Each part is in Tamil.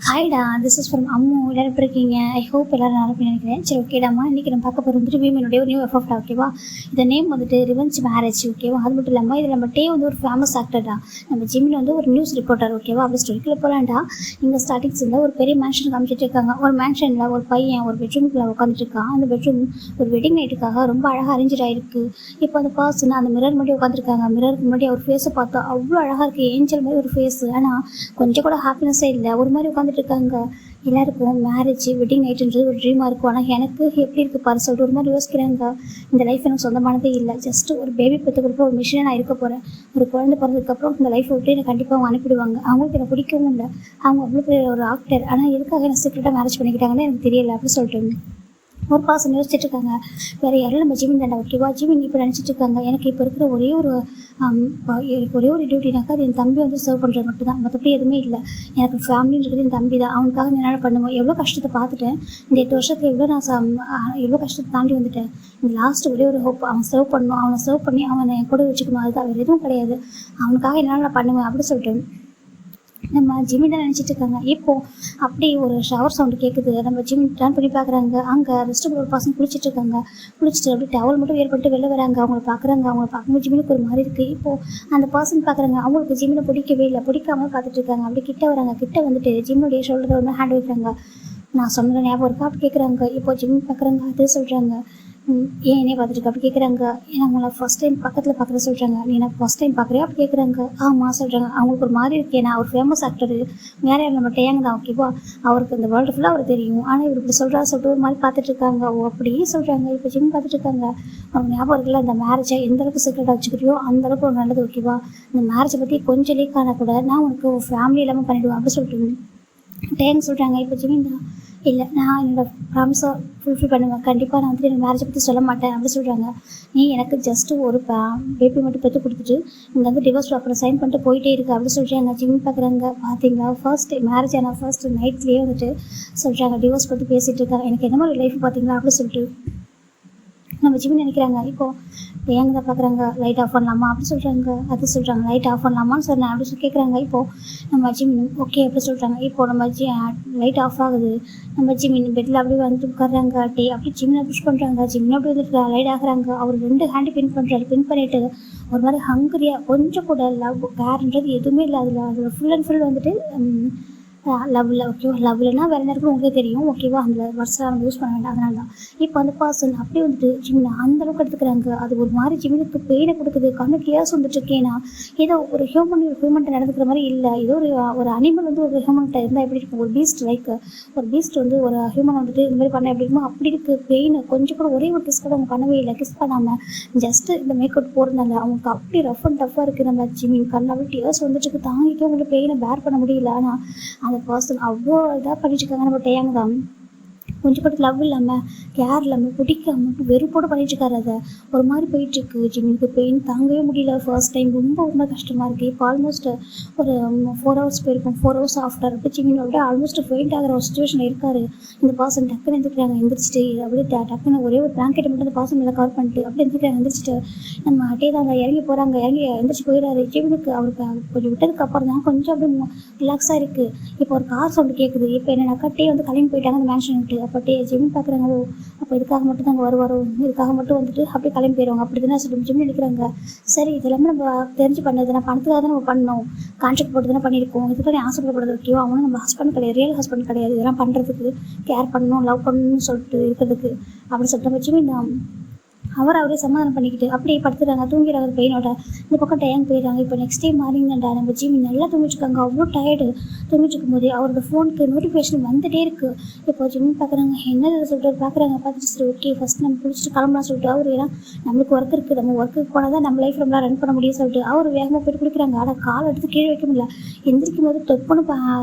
ஹாய்டா, திஸ் இஸ் ஃப்ரம் அம்மு. எல்லாரும் எப்படி இருக்கீங்க? ஐ ஹோப் எல்லாரும் நல்லா இருப்பீங்கன்னு நினைக்கிறேன். சரி, ஓகேடாமா. இன்றைக்கி நம்ம பார்க்க போகிறது வந்துட்டு விமனுடைய ஒரு நியூ எஃபெக்ட், ஓகேவா? இந்த நேம் வந்துட்டு ரிவெஞ்ச் மேரேஜ், ஓகேவா? அது மட்டும் இல்லாமல் இதில் நம்ம டே வந்து ஒரு ஃபேமஸ் ஆக்டர்டா, நம்ம ஜிம்மில் வந்து ஒரு நியூஸ் ரிப்போர்ட்டர், ஓகேவா? அப்படி ஸ்டோரிக்குள்ளே போகலான்டா. இங்கே ஸ்டார்டிங்ஸில் ஒரு பெரிய மேன்ஷன் காமிச்சிட்டு இருக்காங்க. ஒரு மேன்ஷனில் ஒரு பையன் ஒரு பெட்ரூம்குள்ளே உட்காந்துட்டு இருக்கான். அந்த பெட்ரூம் ஒரு வெட்டிங் நைட்டுக்காக ரொம்ப அழகாக அரேஞ்ச் ஆகிருக்கு. இப்போ அந்த பர்சன் அந்த மிரர் முன்னாடி உட்காந்துருக்காங்க. மிரருக்கு முன்னாடி அவர் ஃபேஸை பார்த்தா அவ்வளோ அழகாக இருக்குது, ஏஞ்சல் மாதிரி ஒரு ஃபேஸ். ஆனால் கொஞ்சம் கூட ஹாப்பினஸ்ஸே இல்லை, ஒரு மாதிரி உட்காந்துட்டு இருக்காங்க. எல்லாருக்கும் மேரேஜ் வெட்டிங் நைட்டுன்றது ஒரு ட்ரீமாக இருக்கும். ஆனால் எனக்கு எப்படி இருக்குது பாரு சொல்லிட்டு ஒரு மாதிரி யோசிக்கிறாங்க. இந்த லைஃப் எனக்கு சொந்தமானதே இல்லை, ஜஸ்ட் ஒரு பேபி பெற்றுக்கிறப்போ ஒரு மிஷினாக நான் இருக்க போகிறேன். ஒரு குழந்தை பிறந்ததுக்கப்புறம் இந்த லைஃப்பை விட்டு எனக்கு கண்டிப்பாக அவங்க அனுப்பிடுவாங்க. அவங்களுக்கு எனக்கு பிடிக்கவும் இல்லை. அவங்க அவ்வளோ பெரிய ஒரு ஆக்டர், ஆனால் எதுக்காக என்ன சீக்கிரட்டாக மேரேஜ் பண்ணிக்கிட்டாங்கன்னு எனக்கு தெரியலை அப்படின்னு சொல்லிட்டு ஒரு பாசம் யோசிச்சுட்டு இருக்காங்க. வேறு யாரும் நம்ம ஜிமின் தாண்டா, ஓகேவா? ஜிமின் இப்போ நினச்சிட்டு இருக்காங்க, எனக்கு இப்போ இருக்கிற ஒரே ஒரு டியூட்டினாக்கா அது என் தம்பி வந்து சர்வ் பண்ணுறது மட்டும் தான், மற்றபடி எதுவுமே இல்லை. எனக்கு ஃபேமிலின்னு இருக்கிறது என் தம்பி தான். அவனுக்காக என்னால் பண்ணுவோம். எவ்வளோ கஷ்டத்தை பார்த்துட்டேன் இந்த 8 வருஷத்துக்கு, எவ்வளோ கஷ்டத்தை தாண்டி வந்துட்டேன். இந்த லாஸ்ட் ஒரே ஒரு ஹோப், அவன் சர்வ் பண்ணணும், அவனை சர்வ் பண்ணி அவனை என் கூட வச்சுக்கணும், அதுதான் வேறு எதுவும் கிடையாது. அவனுக்காக என்னால் நான் பண்ணுவேன் அப்படின்னு சொல்லிட்டு நம்ம ஜிமின் தான் நினச்சிட்டு இருக்காங்க. இப்போது அப்படி ஒரு ஷவர் சவுண்டு கேட்குது. நம்ம ஜிமின் டர்ன் பண்ணி பார்க்குறாங்க. அங்கே ரெஸ்ட் ரூமில் ஒரு பசங்க குளிச்சுட்டு இருக்காங்க. குளிச்சுட்டு அப்படி டவல் மட்டும் ஏற்பட்டு வெளில வராங்க. அவங்கள பார்க்கும்போது ஜிமினுக்கு ஒரு மாதிரி இருக்குது. இப்போது அந்த பர்சன் பார்க்குறாங்க, அவங்களுக்கு ஜிமினை பிடிக்கவே இல்லை, பிடிக்காமல் பார்த்துட்டு இருக்காங்க. அப்படி கிட்ட வராங்க. கிட்ட வந்துட்டு ஜிம்முடைய ஷோல்டர் வந்து ஹேண்ட் வைக்கிறாங்க. நான் சொன்ன ஞாபகம் இருக்கா அப்படி கேட்குறாங்க. இப்போ ஜிமின் பார்க்குறாங்க, அது சொல்கிறாங்க. ஏன் என்னையே பார்த்துட்டு அப்படி கேட்குறாங்க. ஏன்னா அவங்கள ஃபஸ்ட் டைம் பக்கத்தில் பார்க்குற சொல்கிறாங்க. நீ எனக்கு ஃபஸ்ட் டைம் பார்க்குறியா அப்படி கேட்குறாங்க. ஆமாம் சொல்கிறாங்க. அவங்களுக்கு ஒரு மாதிரி இருக்கு. ஏன்னா அவர் ஃபேமஸ் ஆக்டர், வேறு யாரும் நம்ம டேங்க தான், ஓகேவா? அவருக்கு இந்த வேர்ல்டு ஃபுல்லாக அவர் தெரியும். ஆனால் இவர் இப்படி சொல்லிட்டு ஒரு மாதிரி பார்த்துட்டு இருக்காங்க. ஓ அப்படியே சொல்கிறாங்க. இப்போ ஜிம் பார்த்துட்டு இருக்காங்க. அவங்க ஞாபகம் இருக்குல்ல, இந்த மேரேஜை எந்தளவுக்கு சீக்கிரட்டாக வச்சுக்கிறியோ அந்தளவுக்கு ஒரு நல்லது, ஓகேவா? இந்த மேரேஜை பற்றி கொஞ்சம் லீக் ஆனால் கூட நான் உனக்கு ஃபேமிலி இல்லாமல் பண்ணிவிடுவேன் அப்படி சொல்லிட்டு டேங்க சொல்கிறாங்க. இப்போ ஜிமின் தான், இல்லை நான் என்னோடய ப்ராமிஸை ஃபுல்ஃபில் பண்ணுவேன், கண்டிப்பாக நான் வந்துட்டு எனக்கு மேரேஜை பற்றி சொல்ல மாட்டேன் அப்படி சொல்கிறாங்க. நீ எனக்கு ஜஸ்ட்டு ஒரு பேபி மட்டும் பெற்று கொடுத்துட்டு இங்கே வந்து டிவோர்ஸ் பேப்பரை சைன் பண்ணிட்டு போயிட்டே இருக்கு அப்படி சொல்கிறாங்க. ஜிமின் பார்க்குறாங்க. பார்த்தீங்களா, ஃபர்ஸ்ட் மேரேஜ் ஆனால் ஃபர்ஸ்ட் நைட்லேயே வந்துட்டு சொல்கிறாங்க, டிவோர்ஸ் பற்றி பேசிகிட்டு இருக்காங்க. எனக்கு என்ன மாதிரி லைஃப் பார்த்தீங்களா அப்படி சொல்லிட்டு நம்ம ஜிமின் நினைக்கிறாங்க. இப்போது ஏங்க தான் பார்க்குறாங்க. லைட் ஆஃப் பண்ணலாமா அப்படி சொல்கிறாங்க. அது சொல்கிறாங்க, லைட் ஆஃப் பண்ணலாமான்னு சொன்னேன் அப்படி சொல்லி கேட்குறாங்க. இப்போது நம்ம ஜிமின் ஓகே அப்படி சொல்கிறாங்க. இப்போது நம்ம லைட் ஆஃப் ஆகுது. நம்ம ஜிமின் பெட்டில் அப்படியே வந்துட்டு உட்காடுறாங்க. அப்படி ஜிமினை புஷ் பண்ணுறாங்க. ஜிமின் அப்படி வந்துட்டு லைட் ஆகுறாங்க. அவர் 2 ஹேண்டு பின் பண்ணுறாரு. பின் பண்ணிவிட்டு ஒரு மாதிரி ஹங்கரியாக, கொஞ்சம் கூட லவ் கேர்ன்றது எதுவுமே இல்லை அதில் ஃபுல் அண்ட் ஃபுல் வந்துட்டு லவ்வில், ஓகேவா? லவ்லனா வேறு என்ன இருக்குன்னு உங்களுக்கு தெரியும், ஓகேவா? அந்த வருஷம் நம்ம யூஸ் பண்ண வேண்டாம், அதனால தான். இப்போ அந்த பர்சன் அப்படியே வந்துட்டு ஜிமினை அந்தளவுக்கு எடுத்துக்கிறாங்க. அது ஒரு மாதிரி ஜிமினுக்கு பெயினை கொடுக்குது. கண்ணு டியர்ஸ் வந்துட்டுருக்கேன்னா ஏதோ ஒரு ஹியூமன்ட்ட நடந்துக்கிற மாதிரி இல்லை. ஏதோ ஒரு அனிமல் வந்து ஒரு ஹியூமன்கிட்ட இருந்தால் எப்படி இருக்கும், ஒரு பீஸ்ட் லைக் ஒரு பீஸ்ட் வந்து ஒரு ஹியூமன் வந்துட்டு இந்த மாதிரி பண்ண எப்படி இருக்குமோ அப்படி இருக்குது. பெயின் கொஞ்சம் கூட ஒரே ஒரு கிஸ் கூட அவங்க பண்ணவே இல்லை. கிஸ் பண்ணாமல் ஜஸ்ட்டு இந்த மேக்கப் போடுறதுனால அவங்களுக்கு அப்படி ரஃப் அண்ட் டஃப்பாக இருக்குது. நம்ம ஜிமின் கண்ணு அப்படி டியர்ஸ் வந்துட்டு தாங்கிக்க உங்களுக்கு பெயினை பேர் பண்ண முடியல. ஆனால் அந்த பர்சன் அவ்வளோ இதாக பண்ணிட்டு இருக்காங்க. நம்ம டேங்க தான் கொஞ்சம் கூட லவ் இல்லாமல், கேர் இல்லாமல், பிடிக்காமல் வெறுப்போடு பண்ணிட்டுருக்காரு. அதை ஒரு மாதிரி போயிட்டுருக்கு. ஜிம்முக்கு பெயின் தாங்கவே முடியல. ஃபர்ஸ்ட் டைம் ரொம்ப கஷ்டமாக இருக்குது. இப்போ ஆல்மோஸ்ட் ஒரு 4 ஹவர்ஸ் போயிருக்கும். 4 ஹவர்ஸ் ஆஃப்டர் அப்படி ஜிம்மினோட ஆல்மோஸ்ட் ஃபெயிண்ட் ஆகிற ஒரு சுச்சுவேஷன் இருக்கார். இந்த பர்சன் டக்குன்னு எழுந்திருக்கிறாங்க. எந்திரிச்சிட்டு அப்படியே டக்குன்னு ஒரே ஒரு பிளாங்கெட்டை மட்டும் அந்த பர்சன் மேலே கவர் பண்ணிட்டு அப்படி எந்திரிச்சிட்டு நம்ம அப்படியே தான் இறங்கி போகிறாங்க. இறங்கி எந்திரிச்சு போயிடாரு. ஜிம்முக்கு அவருக்கு கொஞ்சம் விட்டதுக்கு அப்புறம் தான் கொஞ்சம் அப்படியே ரிலாக்ஸாக இருக்குது. இப்போ ஒரு கார் சவுண்டு கேட்குது. இப்போ என்னன்னாக்கா டே வந்து கிளம்பி போயிட்டாங்க அந்த மேன்ஷன் விட்டு. அப்போ ஜிமின் பார்க்குறாங்க. அப்போ இதுக்காக மட்டும் தாங்க வருவாரோ, இதுக்காக மட்டும் வந்துட்டு அப்படியே கிளம்பி போயிடுவாங்க அப்படி தானே சொல்லிட்டு ஜிமின் நினைக்கிறாங்க. சரி, இதெல்லாமே நம்ம தெரிஞ்சு பண்ணது, நான் பணத்துக்காக தான் நம்ம பண்ணோம், கான்ட்ராக்ட் போட்டு தானே பண்ணியிருக்கோம், இதுக்காக ஆசைப்படக்கூடாது, ஓகேவா? அவனும் நம்ம ஹஸ்பண்ட் கிடையாது, ரியல் ஹஸ்பண்ட் கிடையாது. இதெல்லாம் பண்ணுறதுக்கு, கேர் பண்ணணும், லவ் பண்ணணும்னு சொல்லிட்டு இருக்கிறதுக்கு அப்படின்னு சொல்லிட்டு நம்ம ஜிமின் அவரே சமாதானம் பண்ணிக்கிட்டு அப்படியே படுத்துறாங்க, தூங்கிறாங்க பெயினோட. இந்த பக்கம் டயம் போயிடுறாங்க. இப்போ நெக்ஸ்ட் டே மார்னிங்டா நம்ம ஜிமின் நல்லா தூங்கிட்டுருக்காங்க. அவ்வளோ டயர்டு. தூங்கிட்டு இருக்கும்போது அவரோட ஃபோனுக்கு நோட்டிஃபிகேஷன் வந்துகிட்டே இருக்குது. இப்போ ஜிமின் பார்க்குறாங்க, என்னது சொல்லிட்டு பார்க்குறாங்க. பார்த்துட்டு சரி ஓகே ஃபஸ்ட் நம்ம குளிச்சுட்டு கிளம்பலாம் சொல்லிட்டு அவர், ஏன்னா நம்மளுக்கு ஒர்க் இருக்குது, நம்ம ஒர்க்குக்கு போனால் தான் நம்ம லைஃப் நம்மளால் ரன் பண்ண முடியும் சொல்லிட்டு அவர் வேகமாக போய்ட்டு குளிக்கிறாங்க. ஆனால் கால் எடுத்து கீழே வைக்க முடியல. எந்திரிக்கும் போது தொப்புன்னு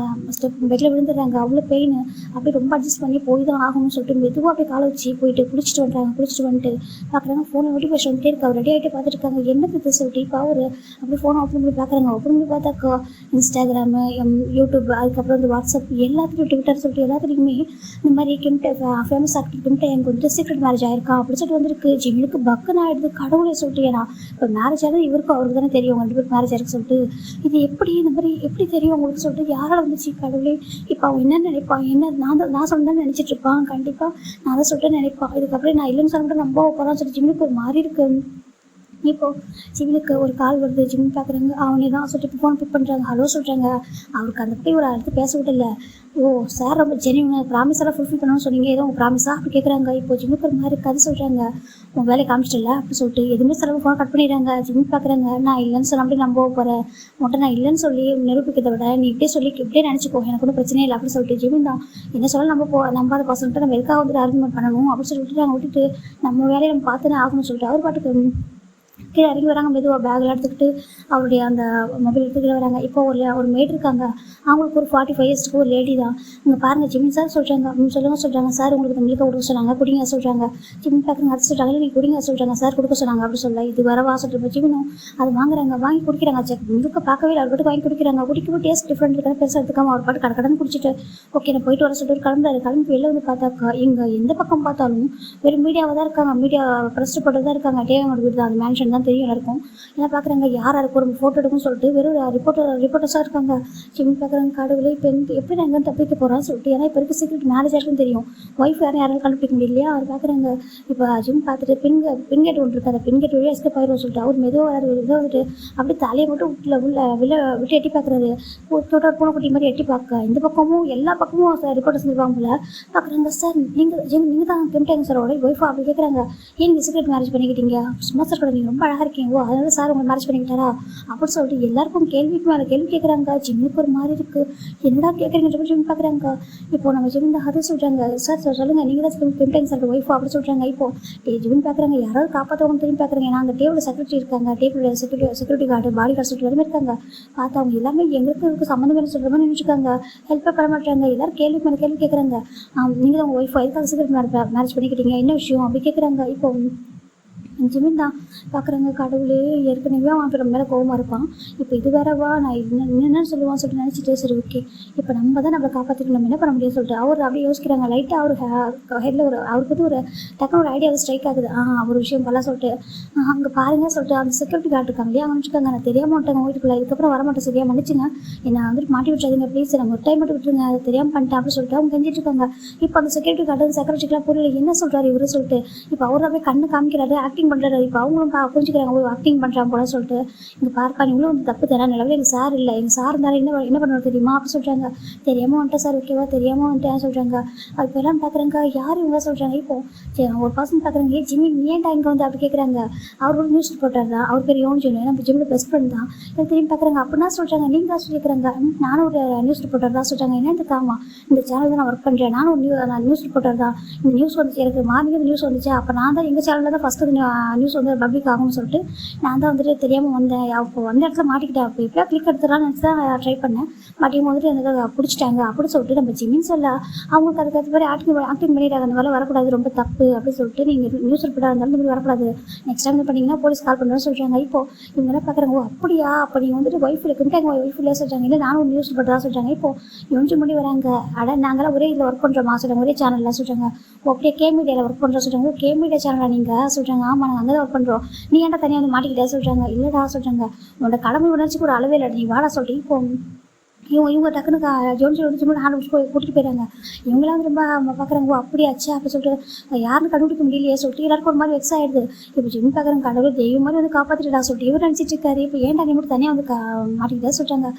ஸ்டெப் பெட்டில் விழுந்துடுறாங்க. அவ்வளோ பெயின். அப்படி ரொம்ப அட்ஜஸ்ட் பண்ணி போய் தான் ஆகணும்னு சொல்லிட்டு மெதுவாக அப்படியே காலை வச்சு போயிட்டு குளிச்சுட்டு வந்துட்டு பார்க்குறாங்க. ஃபோனை நோட்டிஃபிகேஷன் வந்துட்டே இருக்கா. ரெடி ஆகிட்டு பார்த்துட்டு இருக்காங்க. என்னது சொல்லிட்டு இப்போ அவர் அப்படி ஃபோனை ஓப்பன் பண்ணி பார்க்குறாங்க. ஓப்பன் பண்ணி பார்த்தாக்கா இன்ஸ்டாகிராமு, யூடியூப், அதுக்கப்புறம் இந்த வாட்ஸ்அப், எல்லாத்துலையும் ட்விட்டர் சொல்லிட்டு எல்லாத்துலேயுமே இந்த மாதிரி ஃபேமஸ் ஆக்டர் கிம்ட்ட எனக்கு வந்துட்டு சீக்ரெட் மேரேஜ் ஆயிருக்கா அப்படின்னு சொல்லிட்டு வந்துருக்கு. ஜிம்முக்கு பக்குன்னு ஆகிடுது. கடவுளே சொல்லிட்டு ஏன்னா இப்போ மேரேஜ் ஆகுது இவருக்கும் அவருக்கு தானே தெரியும் 2 பேருக்கு மேரேஜ் ஆயிருக்கு சொல்லிட்டு. இது எப்படி இந்த மாதிரி எப்படி தெரியும் உங்களுக்கு சொல்லிட்டு யாரால் வந்துச்சு கடவுளே. இப்போ அவன் என்ன நினைப்பான், என்ன நான் சொன்னதான் நினச்சிட்டு இருப்பான். கண்டிப்பாக நான் தான் சொல்லிட்டு நினைப்பான். இதுக்கப்புறம் நான் இல்லைன்னு சொல்லிட்டு நம்ப போகிறான்னு சொல்லிட்டு ஜிம்முக்கு ஒரு மாதிரி இருக்கு. இப்போது ஜிம்முக்கு ஒரு கால் வருது. ஜிம் பார்க்குறாங்க. அவனே தான் சொல்லிட்டு ஃபோன் பிக் பண்ணுறாங்க. ஹலோ சொல்கிறாங்க. அவருக்கு அந்த போய் ஒரு அடுத்து பேச விடல. ஓ சார் ரொம்ப ஜென்யூன் ப்ராமிஸ் எல்லாம் ஃபுல்ஃபில் பண்ணணும்னு சொன்னீங்க, ஏதோ உங்கள் ப்ராமிஸாக அப்படி கேட்குறாங்க. இப்போ ஜிம்முக்கு ஒரு மாதிரி கதை சொல்கிறாங்க. உன் வேலையை காமிச்சிட்டல அப்படி சொல்லிட்டு எதுவுமே செலவு ஃபோன் கட் பண்ணிடுறாங்க. ஜிம் பார்க்குறாங்க. நான் இல்லைன்னு சொல்ல அப்படி நம்ப போகிறேன் மட்டும் நான் இல்லைன்னு சொல்லி நிரூபிக்கிறத விட நீ இப்படியே சொல்லி இப்படியே நினச்சிக்கோ, எனக்கு ஒன்றும் பிரச்சனை இல்லை அப்படி சொல்லிட்டு ஜிம் தான் என்ன சொல்ல நம்பாத பசங்கள்கிட்ட நம்ம எதுக்காக வந்துட்டு ஆர்குமெண்ட் பண்ணணும் அப்படின்னு சொல்லிட்டு நாங்கள் விட்டுட்டு நம்ம வேலையை நம்ம பார்த்துனே ஆகணும்னு சொல்லிட்டு அவர் பாட்டுக்கு கீழே இறங்கி வராங்க. மெதுவாக பேக்கில் எடுத்துக்கிட்டு அவருடைய அந்த மொபைல் எடுத்துக்கிட்டு வராங்க. இப்போ ஒரு மேட் இருக்காங்க. அவங்களுக்கு ஒரு 45 இயர்ஸ்க்கு ஒரு லேடி தான். இங்கே பாருங்கள் ஜிம் சார் சொல்கிறாங்க. சொல்கிறாங்க சார் உங்களுக்கு மில்க கொடுக்க சொன்னாங்க, குடிங்க சொல்கிறாங்க. ஜிம் பார்க்குறாங்க. அது சொல்கிறாங்க இல்லை நீ குடிங்க சொல்கிறாங்க சார், கொடுக்க சொன்னாங்க அப்படி சொல்ல இது வரவா சொல்லிட்டு ஜிம்னும் அது வாங்கி குடிக்கிறாங்க. மில்க பார்க்கவே இல்லை, அவர் பாட்டு வாங்கி குடிக்கிறாங்க. குடிக்கும் டேஸ்ட் டிஃப்ரெண்ட் இருக்கிற பெருசாக எடுத்துக்காமல் அவர் பாட்டு கடற்கடன் குடிச்சிட்டு ஓகே நான் போயிட்டு வர சொல்லிட்டு கிளம்பி வெளில வந்து பார்த்தாக்கா இங்கே எந்த பக்கம் பார்த்தாலும் வெறும் மீடியாவாக தான் இருக்காங்க. மீடியா ப்ரெஸ் போட்டு தான் இருக்காங்க. அவங்களோட வீடு தான், அந்த மேன்ஷன் தான் தெரியும் எல்லாருக்கும். என்ன பார்க்குறாங்க யாராக இருக்கும் ஒரு ஃபோட்டோ எடுக்குன்னு சொல்லிட்டு வெறும் ரிப்போர்ட்டர்ஸாக இருக்காங்க. ஜிம் பார்க்குறாங்க. கடவுளே இப்போ எப்படி நான் எங்கே தப்பிக்க போகிறான்னு சொல்லிட்டு ஏன்னா இப்போ இருக்க சீக்ரெட் மேரேஜ் ஆயிருக்குன்னு தெரியும். ஒய்ஃப் யாரும் கண்டுபிடிக்க முடியலையா. அவர் பார்க்குறாங்க. இப்போ ஜிம் பார்த்துட்டு பின்கேட் ஒன்று இருக்குது. அந்த பின்கேட் வழியாக எஸ்கேப் ஆயிரும் சொல்லிட்டு அவர் மெதுவாக வந்துட்டு அப்படி தலையை மட்டும் விட்டு எட்டி பார்க்குறாரு. பூனைக்குட்டி மாதிரி எட்டி பார்க்க இந்த பக்கமும் எல்லா பக்கமும் ரிப்போர்ட்டர்ஸ் இருப்பாங்க போல. பார்க்குறாங்க. சார் நீங்கள் தான் கிம்டேங்க சாரோட ஒய்ஃபா அப்படி கேட்குறாங்க. ஏன் நீங்கள் சீக்ரெட் மேரேஜ் பண்ணிக்கிட்டீங்க சும்மா சார் கூட நீங்கள் ரொம்ப அழகாக இருக்கீங்க, ஓ அதனால சார் உங்களை மேரேஜ் பண்ணிக்கிட்டாரா அப்படின்னு சொல்லிட்டு எல்லாருக்கும் கேள்விக்கு மேலே கேள்வி கேட்குறாங்க. ஜிம்முக்கு ஒரு மாதிரி இருக்குது. என்னடா கேட்குறீங்க ஜிம் பார்க்குறாங்க. இப்போ நம்ம ஜிம் தான் அதை சொல்கிறாங்க. சார் சொல்லுங்கள் நீங்கள் தான் கிம்டேங்க சார் ஒய்ஃபா அப்படி சொல்கிறாங்க. இப்போது ஜிம் பார்க்குறாங்க. யாராவது காப்பாற்றவங்க திரும்பி பார்க்குறாங்க. ஏன்னா அந்த டேபிள் செக்ரட்டரி இருக்காங்க. Table security guard body guard சொல்லிட்டு எல்லாமே இருக்காங்க. பார்த்தா அவங்க எல்லாமே எங்களுக்கு சம்மந்தமே சொல்கிற மாதிரி நினச்சிருக்காங்க. ஹெல்ப்பே பண்ண மாட்டாங்க. எல்லாரும் கேள்வி மேலே கேள்வி கேட்குறாங்க. நீங்கள் தான் உங்கள் ஒய்ஃபா எதுக்காக சீக்கிரம் மேரேஜ் பண்ணிக்கிட்டீங்க என்ன விஷயம் அப்படி கேட்குறாங்க. இப்போ ஜிமின் தான் பார்க்குறாங்க. கடவுளே ஏற்கனவே அவன் இப்போ நம்ம மேலே கோவமாக இருப்பான். இப்போ இது வேறவா நான் என்னென்னு சொல்லுவான்னு சொல்லிட்டு நினச்சிட்டு சரி ஓகே இப்போ நம்ம தான் நம்மளை காப்பாற்றிட்டு நம்ம என்ன பண்ண முடியும்னு சொல்லிட்டு அவர் அப்படியே யோசிக்கிறாங்க. லைட்டாக அவர் ஹெட்டில் அவருக்கு வந்து ஒரு டக்குனு ஒரு ஐடியா ஸ்ட்ரைக் ஆகுது. ஒரு விஷயம் பல சொல்லிட்டு அங்கே பாருங்கள் சொல்லிட்டு அந்த செக்யூரிட்டி கார்டு இருக்காங்க இல்லையா அவங்க வச்சுக்காங்க. நான் தெரியாமல் மாட்டேங்க வீட்டுக்குள்ளே இதுக்கப்புறம் வரமாட்டேன் சரியா மன்னிச்சுங்க என்னை வந்துட்டு மாட்டி விட்டுறாதீங்க ப்ளீஸ் நம்ம ஒரு டைம் மட்டும் விட்டுருங்க அதை தெரியாமல் பண்ணிட்டேன் அப்படின்னு சொல்லிட்டு அவங்க செஞ்சுட்டு இருக்காங்க. இப்போ அந்த செக்யூரிட்டி கார்டு செக்ரட்டரிக்கெலாம் புரியல என்ன சொல்கிறாரு இவரு சொல்லிட்டு இப்போ அவர் அப்படியே கண்ணு காமிக்கிறாரு ஆக்டிங் பண்ணுறாரு. இப்போ அவங்களும் புரிஞ்சுக்கிறாங்க ஆக்டிங் பண்ணுறாங்க போல சொல்லிட்டு இங்கே பார்ப்பா நீங்களும் வந்து தப்பு தரேன் நிலவில் எங்கள் சார் இல்லை எங்கள் சார் இருந்தாலும் என்ன பண்ணுறது தெரியுமா அப்படி சொல்கிறாங்க. தெரியாமல் வந்துட்டேன் சார் ஓகேவா தெரியாமல் வந்துட்டேன் சொல்கிறாங்க. அது எல்லாம் பார்க்குறாங்க யார் இவங்க சொல்கிறாங்க. இப்போ சரி ஒரு பர்சன் பார்க்குறாங்க. ஏன் ஜிம்மி நீ ஏன்டா இங்கே வந்து அப்படி கேட்குறாங்க. அவர் ஒரு நியூஸ் ரிப்போர்ட்டர் தான். அவர் பேர் யோன் ஜோனு நம்ம ஜிம்மில் பெஸ்ட் ஃப்ரெண்ட் தான். திரும்பி பார்க்குறாங்க. அப்படின்னா சொல்கிறாங்க நீங்கள் தான் சொல்லிக்கிறாங்க. நானும் ஒரு நியூஸ் ரிப்போர்ட்டர் தான் சொல்கிறாங்க. என்ன காமா இந்த சேனல் தான் நான் ஒர்க் பண்ணுறேன். நானும் நான் நியூஸ் ரிப்போர்ட்டர் தான். இந்த நியூஸ் வந்துச்சு எனக்கு மார்னிங் நியூஸ் வந்துச்சு. அப்போ நான் தான் எங்கள் சேனலில் தான் ஃபஸ்ட்டு நியூஸ் வந்து பப்ளிக் ஆகும்னு சொல்லிட்டு நான் தான் வந்துட்டு தெரியாமல் வந்தேன். அப்போ வந்த இடத்துல மாட்டிக்கிட்டேன். அப்போ எப்படியா கிளிக் எடுத்துடலாம்னு நினச்சி தான் ட்ரை பண்ணேன். மாட்டியும் வந்துட்டு எனக்கு பிடிச்சிட்டாங்க அப்படி சொல்லிட்டு நம்ம ஜிம்மின்னு சொல்ல அவங்களுக்கு அதுக்கு மாதிரி ஆக்டிங் பண்ணிடுறாங்க. அந்த வேலை வரக்கூடாது ரொம்ப தப்பு அப்படின்னு சொல்லிட்டு நீங்கள் நியூஸ் ரிப்போர்ட்டாக இருந்தாலும் இந்த மாதிரி வரக்கூடாது நெக்ஸ்ட் டைம் பண்ணிங்கன்னா போலீஸ் கால் பண்ணுறேன்னு சொல்கிறாங்க. இப்போ இவங்க என்ன பார்க்குறாங்க. ஓ அப்படியா அப்போ நீங்கள் வந்துட்டு ஒய்ஃபில் இருக்குன்ட்டு எங்கள் ஒய்ஃபில் சொல்கிறாங்க. இல்லை நானும் ஒரு நியூஸ் ரிப்போர்ட்டர் தான் சொல்கிறாங்க. இப்போ யோசிச்சு முடி வராங்க. நாங்களாம் ஒரே இதில் ஒர்க் பண்ணுறோமா சொல்கிறாங்க. ஒரே சேனலில் சொல்கிறாங்க. ஓ அப்படியே கே மீடியாவில் ஒர்க் பண்ணுறோம் சொல்கிறாங்க. கே மீடியா சேனலில் நீங்கள் சொல்கிறாங்க. ஆமாம் நாங்கள் அங்கே தான் ஒர்க் பண்ணுறோம். நீ ஏன்டா தனியாக வந்து மாட்டிக்கிட்டே சொல்கிறாங்க. இல்லைடா சொல்கிறாங்க. உன்னோட கடமை உணர்ச்சிக்கு ஒரு அளவே இல்லை நீ வாடா சொல்லிட்டு இப்போ இவங்க டக்குனு ஜோன்ஸ் ஜிம்மோட ஹேண்ட் கூட்டிகிட்டு போயிடுறாங்க. இவங்களாம் வந்து ரொம்ப பார்க்குறாங்க. ஓ அப்படியாச்சு அப்படி சொல்லிட்டு யாரும் கண்டுபிடிக்க முடியலையே சொல்லிட்டு எல்லாருக்கும் ஒரு மாதிரி வெக்ஸ் ஆகிடுது. இப்போ ஜிம் பார்க்குறாங்க. கடவுள் தெய்வம் மாதிரி வந்து காப்பாற்றிட்டா சொல்லிட்டு இவர் நினச்சிட்டு இருக்காரு. இப்போ ஏன்டா நீ மட்டும் தனியாக வந்து மாட்டிக்கிட்டே சொல்கிறாங்க.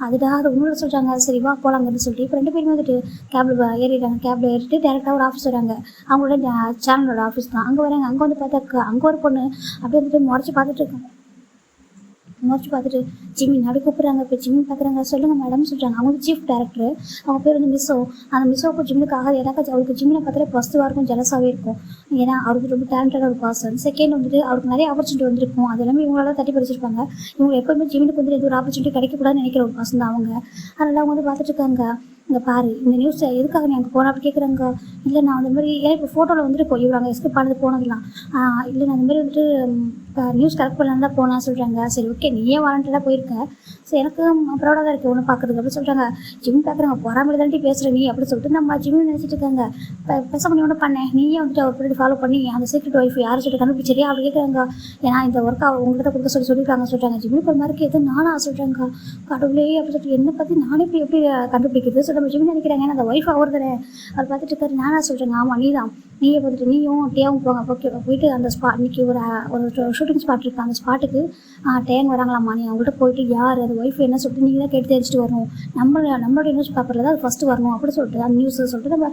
அதுடா அதை உன்னோட சொல்கிறாங்க. சரி வா போகலாங்கன்னு சொல்லிட்டு இப்போ 2 பேருமே வந்துட்டு கேபில் ஏறிடுறாங்க. கேபில் ஏறிட்டு டேரெக்டாக ஒரு ஆஃபீஸ் வராங்க. அவங்களோட சேனலோட ஆஃபீஸ் தான். அங்கே வராங்க. அங்கே வந்து பார்த்தா அங்கே ஒரு பொண்ணு அப்படியே வந்துட்டு முறைச்சி பார்த்துட்டு இருக்காங்க. முடிச்சு பார்த்துட்டு ஜிம்மி நடு கூப்பிட்றாங்க. இப்போ ஜிம்மி பார்க்குறாங்க. சொல்லுங்கள் மேடம் சொல்கிறாங்க. அவங்க சீஃப் டேரக்டர். அவங்க பேர் வந்து மிஸ்ஸோ. அந்த மிஸ்ஸோக்கு ஜிம்முக்கு ஆகாது. எனக்கு அவருக்கு ஜிம்மில் பார்த்தாலே ஃபஸ்ட்டுவாக இருக்கும் ஜலசாகவே இருக்கும். ஏன்னா அவருக்கு ரொம்ப டேலண்டடான ஒரு பர்சன். செகண்ட் வந்துட்டு அவருக்கு நிறைய ஆப்பர்ச்சுனிட்டி வந்திருக்கும். அது எல்லாமே இவங்களால தட்டி பறிச்சிருப்பாங்க. இவங்க எப்போயுமே ஜிம்முக்கு வந்து எந்த ஒரு ஆப்பர்ச்சுனிட்டி கிடைக்கக்கூடாதுன்னு நினைக்கிற ஒரு பர்சன் தான் அவங்க. அதனால் அவங்க வந்து பார்த்துட்டு இருக்காங்க. இங்கே பாரு இந்த நியூஸ் எதுக்காக நீ அங்கே போன அப்படி கேட்குறாங்க. இல்லை நான் அந்த மாதிரி ஏன் இப்போ ஃபோட்டோவில் வந்துட்டு போய் இவங்க எஸ்கேப் பண்ணது போனதுலாம் இல்லை நான் அந்த மாதிரி வந்துட்டு நியூஸ் கலெக்ட் பண்ணலாம் தான் போனா சொல்கிறாங்க. சரி ஓகே நீயே வாலண்டியராக போயிருக்க, சரி எனக்கு ப்ரௌடாக தான் இருக்குது ஒன்று பார்க்குறதுக்கு அப்படின்னு சொல்கிறாங்க. ஜிம் பார்க்குறாங்க பொறாமல் தாண்டி பேசுகிற நீ அப்படின்னு சொல்லிட்டு நம்ம ஜிம் நினச்சிட்டு இருக்காங்க. பேச பண்ணி ஒன்று பண்ணேன் நீயே வந்துட்டு அவர் பின்னாடி ஃபாலோ பண்ணி அந்த சீக்ரெட் ஒய்ஃப் யாரும் சொல்லிட்டு கண்டுபிடிச்சரியா அப்படி கேட்குறாங்க. ஏன்னா இந்த ஒர்க் உங்கள்கிட்ட கொடுக்க சொல்லியிருக்காங்க சொல்கிறாங்க. ஜிம்முக்கு ஒரு மாதிரி எது நானா சொல்கிறாங்க. கடவுளே அப்படின்னு சொல்லிட்டு என்னை பற்றி நானே இப்படி எப்படி கண்டுபிடிக்கிறது சொல்ல நம்ம ஜிம் நினைக்கிறாங்க. ஏன்னா அந்த ஒய்ஃப் அவர் தானே அவர் பார்த்துட்டு இருக்காரு. நானா சொல்கிறேங்க ஆமாம் நீ தான், நீயே பார்த்துட்டு நீயும் டேவும் போங்க ஓகே போயிட்டு அந்த ஸ்பாட் இன்றைக்கி ஒரு ஷூட்டிங் ஸ்பாட் இருக்குது அந்த ஸ்பாட்டுக்கு டேங் வராங்களாம்மா, நீ அவங்கள்ட்ட போயிட்டு யார் அது ஒய்ஃப் என்ன சொல்லிட்டு நீங்கள் தான் கேட்டு தெரிஞ்சுட்டு வரணும், நம்மளோட நியூஸ் பேப்பரில் தான் அது ஃபஸ்ட்டு வரணும் அப்படின்னு சொல்லிட்டு அந்த நியூஸை சொல்லிட்டு நம்ம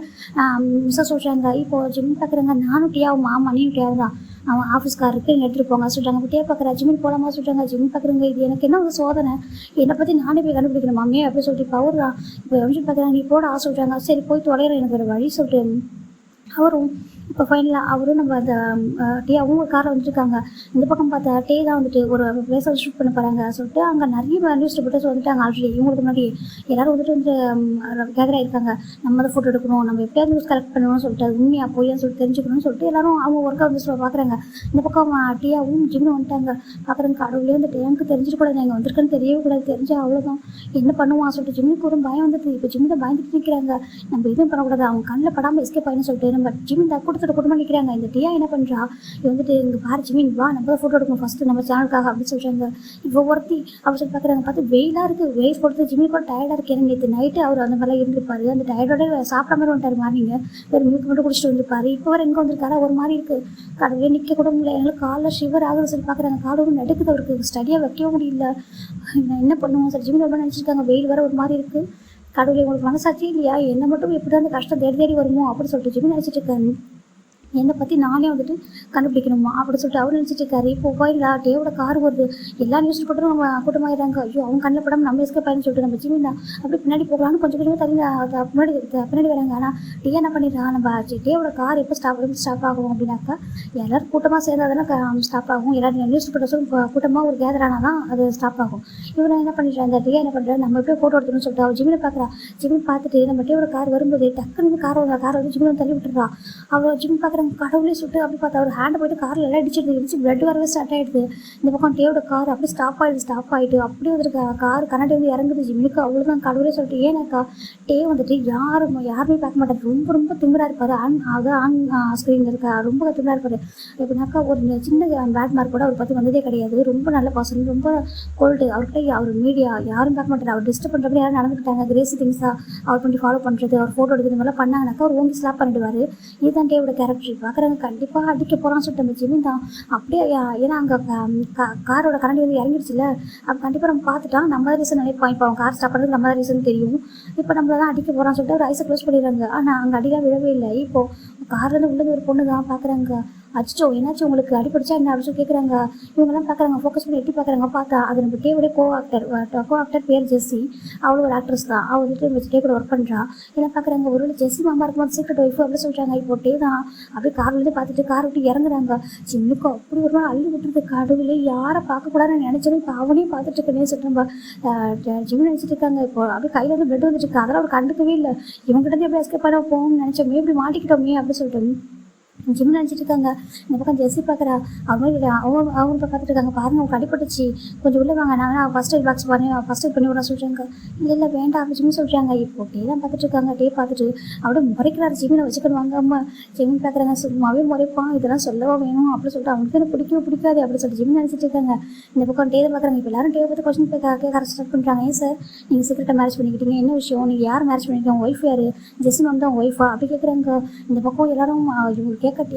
மிஸ்ஸாக சொல்கிறாங்க. இப்போது ஜிம் பார்க்குறாங்க நானும் டேவும் ஆமாம் நீயும் டேவும் தான், அவன் ஆஃபீஸ்கார் இருக்குது நீங்கள் எடுத்துகிட்டு போங்க சொல்கிறாங்க. இப்போ டே பார்க்குறா ஜிம்மின் போகலாமா சொல்கிறாங்க. ஜிம் பார்க்குறங்க இது எனக்கு என்ன ஒரு சோதனை, என்னை பற்றி நானே போய் கண்டுபிடிக்கணும் மாமே அப்படின்னு சொல்லிட்டு இப்போ அவர் தான் இப்போ எப்படி பார்க்குறாங்க நீ போட சொல்கிறாங்க. சரி போய் தொலைகிறேன் எனக்கு ஒரு வழி சொல்லிட்டு அவரும் இப்போ ஃபைனலாக அவரும் நம்ம அந்த டே அவங்க காரில் வந்துட்டுருக்காங்க. இந்த பக்கம் பார்த்தா டே தான் வந்துட்டு ஒரு பிளேஸில் ஷூட் பண்ண போகிறாங்க சொல்லிட்டு அங்கே நிறைய நியூஸ் ரிப்போர்ட்டர்ஸ் வந்துட்டாங்க. ஆல்ரெடி இவங்களுக்கு முன்னாடி எல்லோரும் வந்துட்டு கேதர் ஆகிருக்காங்க. நம்ம தான் ஃபோட்டோ எடுக்கணும், நம்ம எப்படியாவது நியூஸ் கலெக்ட் பண்ணணும்னு சொல்லிட்டு அது உண்மையாக போய் சொல்லிட்டு தெரிஞ்சுக்கணும்னு சொல்லிட்டு எல்லாரும் அவங்க ஒர்க்காக வந்து பார்க்குறாங்க. இந்த பக்கம் டேயாவும் ஜிம்னு வந்துட்டாங்க. பார்க்குறாங்க கடவுளே வந்து டேங்க்கு தெரிஞ்சிடக்கூடாது எங்கள் வந்திருக்குன்னு தெரியவே கூடாது, தெரிஞ்சால் அவ்வளோதான் என்ன பண்ணுவான் சொல்லிட்டு ஜிம்முக்கு ஒரு பயம் வந்துட்டு இப்போ ஜிம்மில் பயந்துட்டு நிற்கிறாங்க. நம்ம எதுவும் பண்ணக்கூடாது அவங்க கண்ணில் படாமல் எஸ்கேப் ஆகின்னு சொல்லிட்டு நம்ம ஜிம்மின் கூட்டத்தோட குடும்பம் நிற்கிறாங்க. இந்த டியா என்ன பண்ணுறா இது வந்துட்டு இங்கே பாரு ஜிமின் வா நம்ம ஃபோட்டோ எடுக்கணும் ஃபஸ்ட்டு நம்ம சேனலுக்காக அப்படின்னு சொல்கிறாங்க. இப்போ ஒருத்தி அப்படி சொல்லி பார்க்குறாங்க. பார்த்து வெயிலாக இருக்குது, வெயில் போடுறது ஜிமின் கூட டயர்டாக இருக்குது. எனக்கு நேற்று நைட்டு அவர் அந்த மாதிரிலாம் இருந்திருப்பாரு, அந்த டயர்டோட சாப்பிட்ட மாதிரி வந்துட்டார் மார்னிங்க ஒரு மில்க் மட்டும் குடிச்சிட்டு வந்துருப்பாரு. இப்போ வர எங்கே வந்திருக்காரா ஒரு மாதிரி இருக்குது, கடவுளே நிற்க கூட முடியல எங்களுக்கு காலில் ஷிவர் ஆகுது சொல்லி பார்க்குறாங்க. காலோடு நடக்குது அவருக்கு ஸ்டடியாக வைக்கவும் முடியல, என்ன பண்ணுவோம் சார் ஜிமின் ரொம்ப நினச்சிருக்காங்க. வெயில் வர ஒரு மாதிரி இருக்குது. கடவுளை உங்களுக்கு மனசாட்சி இல்லையா என்ன மட்டும் எப்படி அந்த கஷ்டம் தேடி வருமோ அப்படின்னு சொல்லிட்டு ஜிமின் நினச்சிட்டு இருக்காரு. என்னை பற்றி நானே வந்துட்டு கண்டுபிடிக்கணுமா அப்படின்னு சொல்லிட்டு அவர் நினச்சிட்டு இருக்காரு. இப்போ போயிடலா டேவோட கார் வருது, எல்லா நியூஸ் ரிப்போர்ட்டரும் நம்ம கூட்டமாயிடுறாங்க. ஐயோ அவங்க கண்ணில் படாமல் நம்ம எஸ்கேப் ஆயின்னு சொல்லிட்டு நம்ம ஜிமின் தான் அப்படி பின்னாடி போகலான்னு கொஞ்சம் கொஞ்சமாக பின்னாடி வராங்க. ஆனால் டே என்ன பண்ணிடுறா நம்ம டேவோட கார் எப்போ ஸ்டாப் ஆகும் அப்படின்னாக்கா எல்லோரும் கூட்டமாக சேர்ந்தாதானே ஸ்டாப் ஆகும், எல்லாரும் நியூஸ் ரிப்போர்ட்டர்ஸும் கூட்டமாக ஒரு கேதர் ஆனால் தான் அது ஸ்டாப் ஆகும். இவரை என்ன பண்ணிடுறா அந்த டே என்ன பண்ணுறா நம்ம எப்படியோ ஃபோட்டோ எடுத்துன்னு சொல்லிட்டு அவர் ஜிமினை பார்க்குறா. ஜிமின் பார்த்துட்டு நம்ம டேவோட கார் வரும்போது டக்குன்னு காரை வந்து ஜிமின் தள்ளி விட்டுறா. அவள் ஜிமின் பார்க்குற கடவுளே சுட்டு அப்படி பார்த்தா அவர் ஹேண்டை போய்ட்டு காரில் எல்லாம் இடிச்சு பிளட் வரவே ஸ்டார்ட் ஆகிடுது. இந்த பக்கம் டேவோட கார் அப்படியே ஸ்டாப் ஆகிட்டு அப்படியே வந்துட்டு கார் கண்ணாடி வந்து இறங்குது ஜிமினுக்கு. அவ்வளோதான் கடவுளே சொல்லிட்டு ஏன்னாக்கா டே வந்துட்டு யாருமே பார்க்க மாட்டார், ரொம்ப திமிராக இருப்பார். ஆன் ஸ்க்ரீனில் இருக்க ரொம்ப திமிராக இருப்பார். எப்படின்னாக்கா ஒரு சின்ன பேட் மார்க் கூட அவர் பற்றி வந்ததே கிடையாது. ரொம்ப நல்ல பர்சன், ரொம்ப கோல்டு. அவர்கிட்ட அவர் மீடியா யாரும் பார்க்க மாட்டார். அவர் டிஸ்டர்ப் பண்ணுறப்ப யாரும் நடந்துக்கிட்டாங்க கிரேசி திங்ஸாக அவர் பண்ணி ஃபாலோ பண்ணுறது அவர் ஃபோட்டோ எடுக்கிறது மாதிரிலாம் பண்ணாங்கனாக்கா அவர் ஓங்கி ஸ்லாப் பண்ணிடுவார். இதுதான் டேவோட கேரக்டர். பார்க்குறாங்க கண்டிப்பாக அடிக்க போகிறான்னு சொல்லிட்டு நம்ம ஜிமின் தான் அப்படியே ஏன்னா அங்கே காரோட கரண்டி வந்து இறங்கிடுச்சுல அப்போ கண்டிப்பாக நம்ம பார்த்துட்டா நம்ம தான் ரீசன் நினைப்போம். இப்போ அவங்க கார் ஸ்டாப் பண்ணுறதுக்கு நம்ம தான் ரீசன் தெரியும். இப்போ நம்மள தான் அடிக்க போகிறான்னு சொல்லிட்டு ஒரு ஐஸை க்ளோஸ் பண்ணிடுறாங்க. ஆனால் அங்கே அடிலாம் விழவே இல்லை. இப்போது கார்லேருந்து உள்ளது ஒரு பொண்ணு தான் பார்க்குறாங்க. அச்சோ என்னாச்சும் உங்களுக்கு அடிப்படிச்சா என்ன அப்படின்னு சொல்லி கேட்குறாங்க. இவங்கெல்லாம் பார்க்குறாங்க, ஃபோக்கஸ் பண்ணி எட்டி பார்க்குறாங்க. பார்த்தா அது நம்ம டேவோட கோ ஆக்டர் பேர் ஜெஸ்ஸி, அவளும் ஒரு ஆக்ட்ரஸ் தான். அவள் வந்துட்டு டே கூட ஒர்க் பண்ணுறா. எல்லாம் பார்க்குறாங்க ஒரு ஜெஸ்ஸி மாமா இருக்கும்போது சீக்ரெட் ஒய்ஃப் அப்படின்னு சொல்கிறாங்க. இப்போ டே தான் அப்படியே கார்லேருந்து பார்த்துட்டு கார் விட்டு இறங்குறாங்க. சின்னுக்கு அப்படி ஒரு நாள் அள்ளி விட்டுறது. கடவுளே யாரை பார்க்கக்கூடாதுன்னு நினச்சாலும் இப்போ அவனையும் பார்த்துட்டு இருக்கேன்னு சொல்லிட்டு நம்ம ஜிம் நினச்சிட்டு இருக்காங்க. இப்போ அப்படியே கையில் வந்து பிளட் வந்துட்டு இருக்கு. அதெல்லாம் அவர் கண்டுக்கவே இல்லை. இவங்ககிட்ட எப்படி எஸ்கேப் பண்ண போகணும்னு நினச்சோமே, இப்படி மாட்டிக்கிட்டோமே அப்படின்னு சொல்லிட்டு ஜிம் நினச்சிட்டு இருக்காங்க. இந்த பக்கம் ஜெஸ்ஸி பார்க்குறா. அவங்க பார்த்துட்டு இருக்காங்க. பாருங்க அவங்க அடிப்பட்டுச்சு, கொஞ்சம் உள்ளே வாங்க, நான் first aid box first aid பண்ணி விட சொல்கிறாங்க. இல்லை வேண்டாம் அப்படி ஜிம் சொல்கிறாங்க. இப்போ டே தான் பார்த்துட்டு இருக்காங்க. டே பார்த்துட்டு அப்படியே முறைக்கிறாரு. ஜிம்மினை வச்சுக்கணும் வாங்க அம்மா. ஜிம் பார்க்குறாங்க சும்மாவே முறைப்பான், இதெல்லாம் சொல்லவா வேணும் அப்படின்னு சொல்லிட்டு அவங்களுக்கு எனக்கு பிடிக்காது அப்படின்னு சொல்லிட்டு ஜிம் நினச்சிட்டு இருக்காங்க. இந்த பக்கம் டே தான் பார்க்குறாங்க. இப்போ எல்லாரும் டே பார்த்து கொஸ்டின் கேட்க ஸ்டார்ட் பண்ணுறாங்க. ஏன் சார் நீங்கள் சீக்கிரட்டாக மேரேஜ் பண்ணிக்கிட்டீங்க, என்ன விஷயம், நீங்கள் யார் மேரேஜ் பண்ணிக்கிட்டீங்க, உங்கள் ஒய்ஃப் யார், ஜெஸ்ஸி மேம் தான் ஒய்ஃபா அப்படி கேட்குறாங்க. இந்த பக்கம் எல்லாரும் இவங்க கேட்க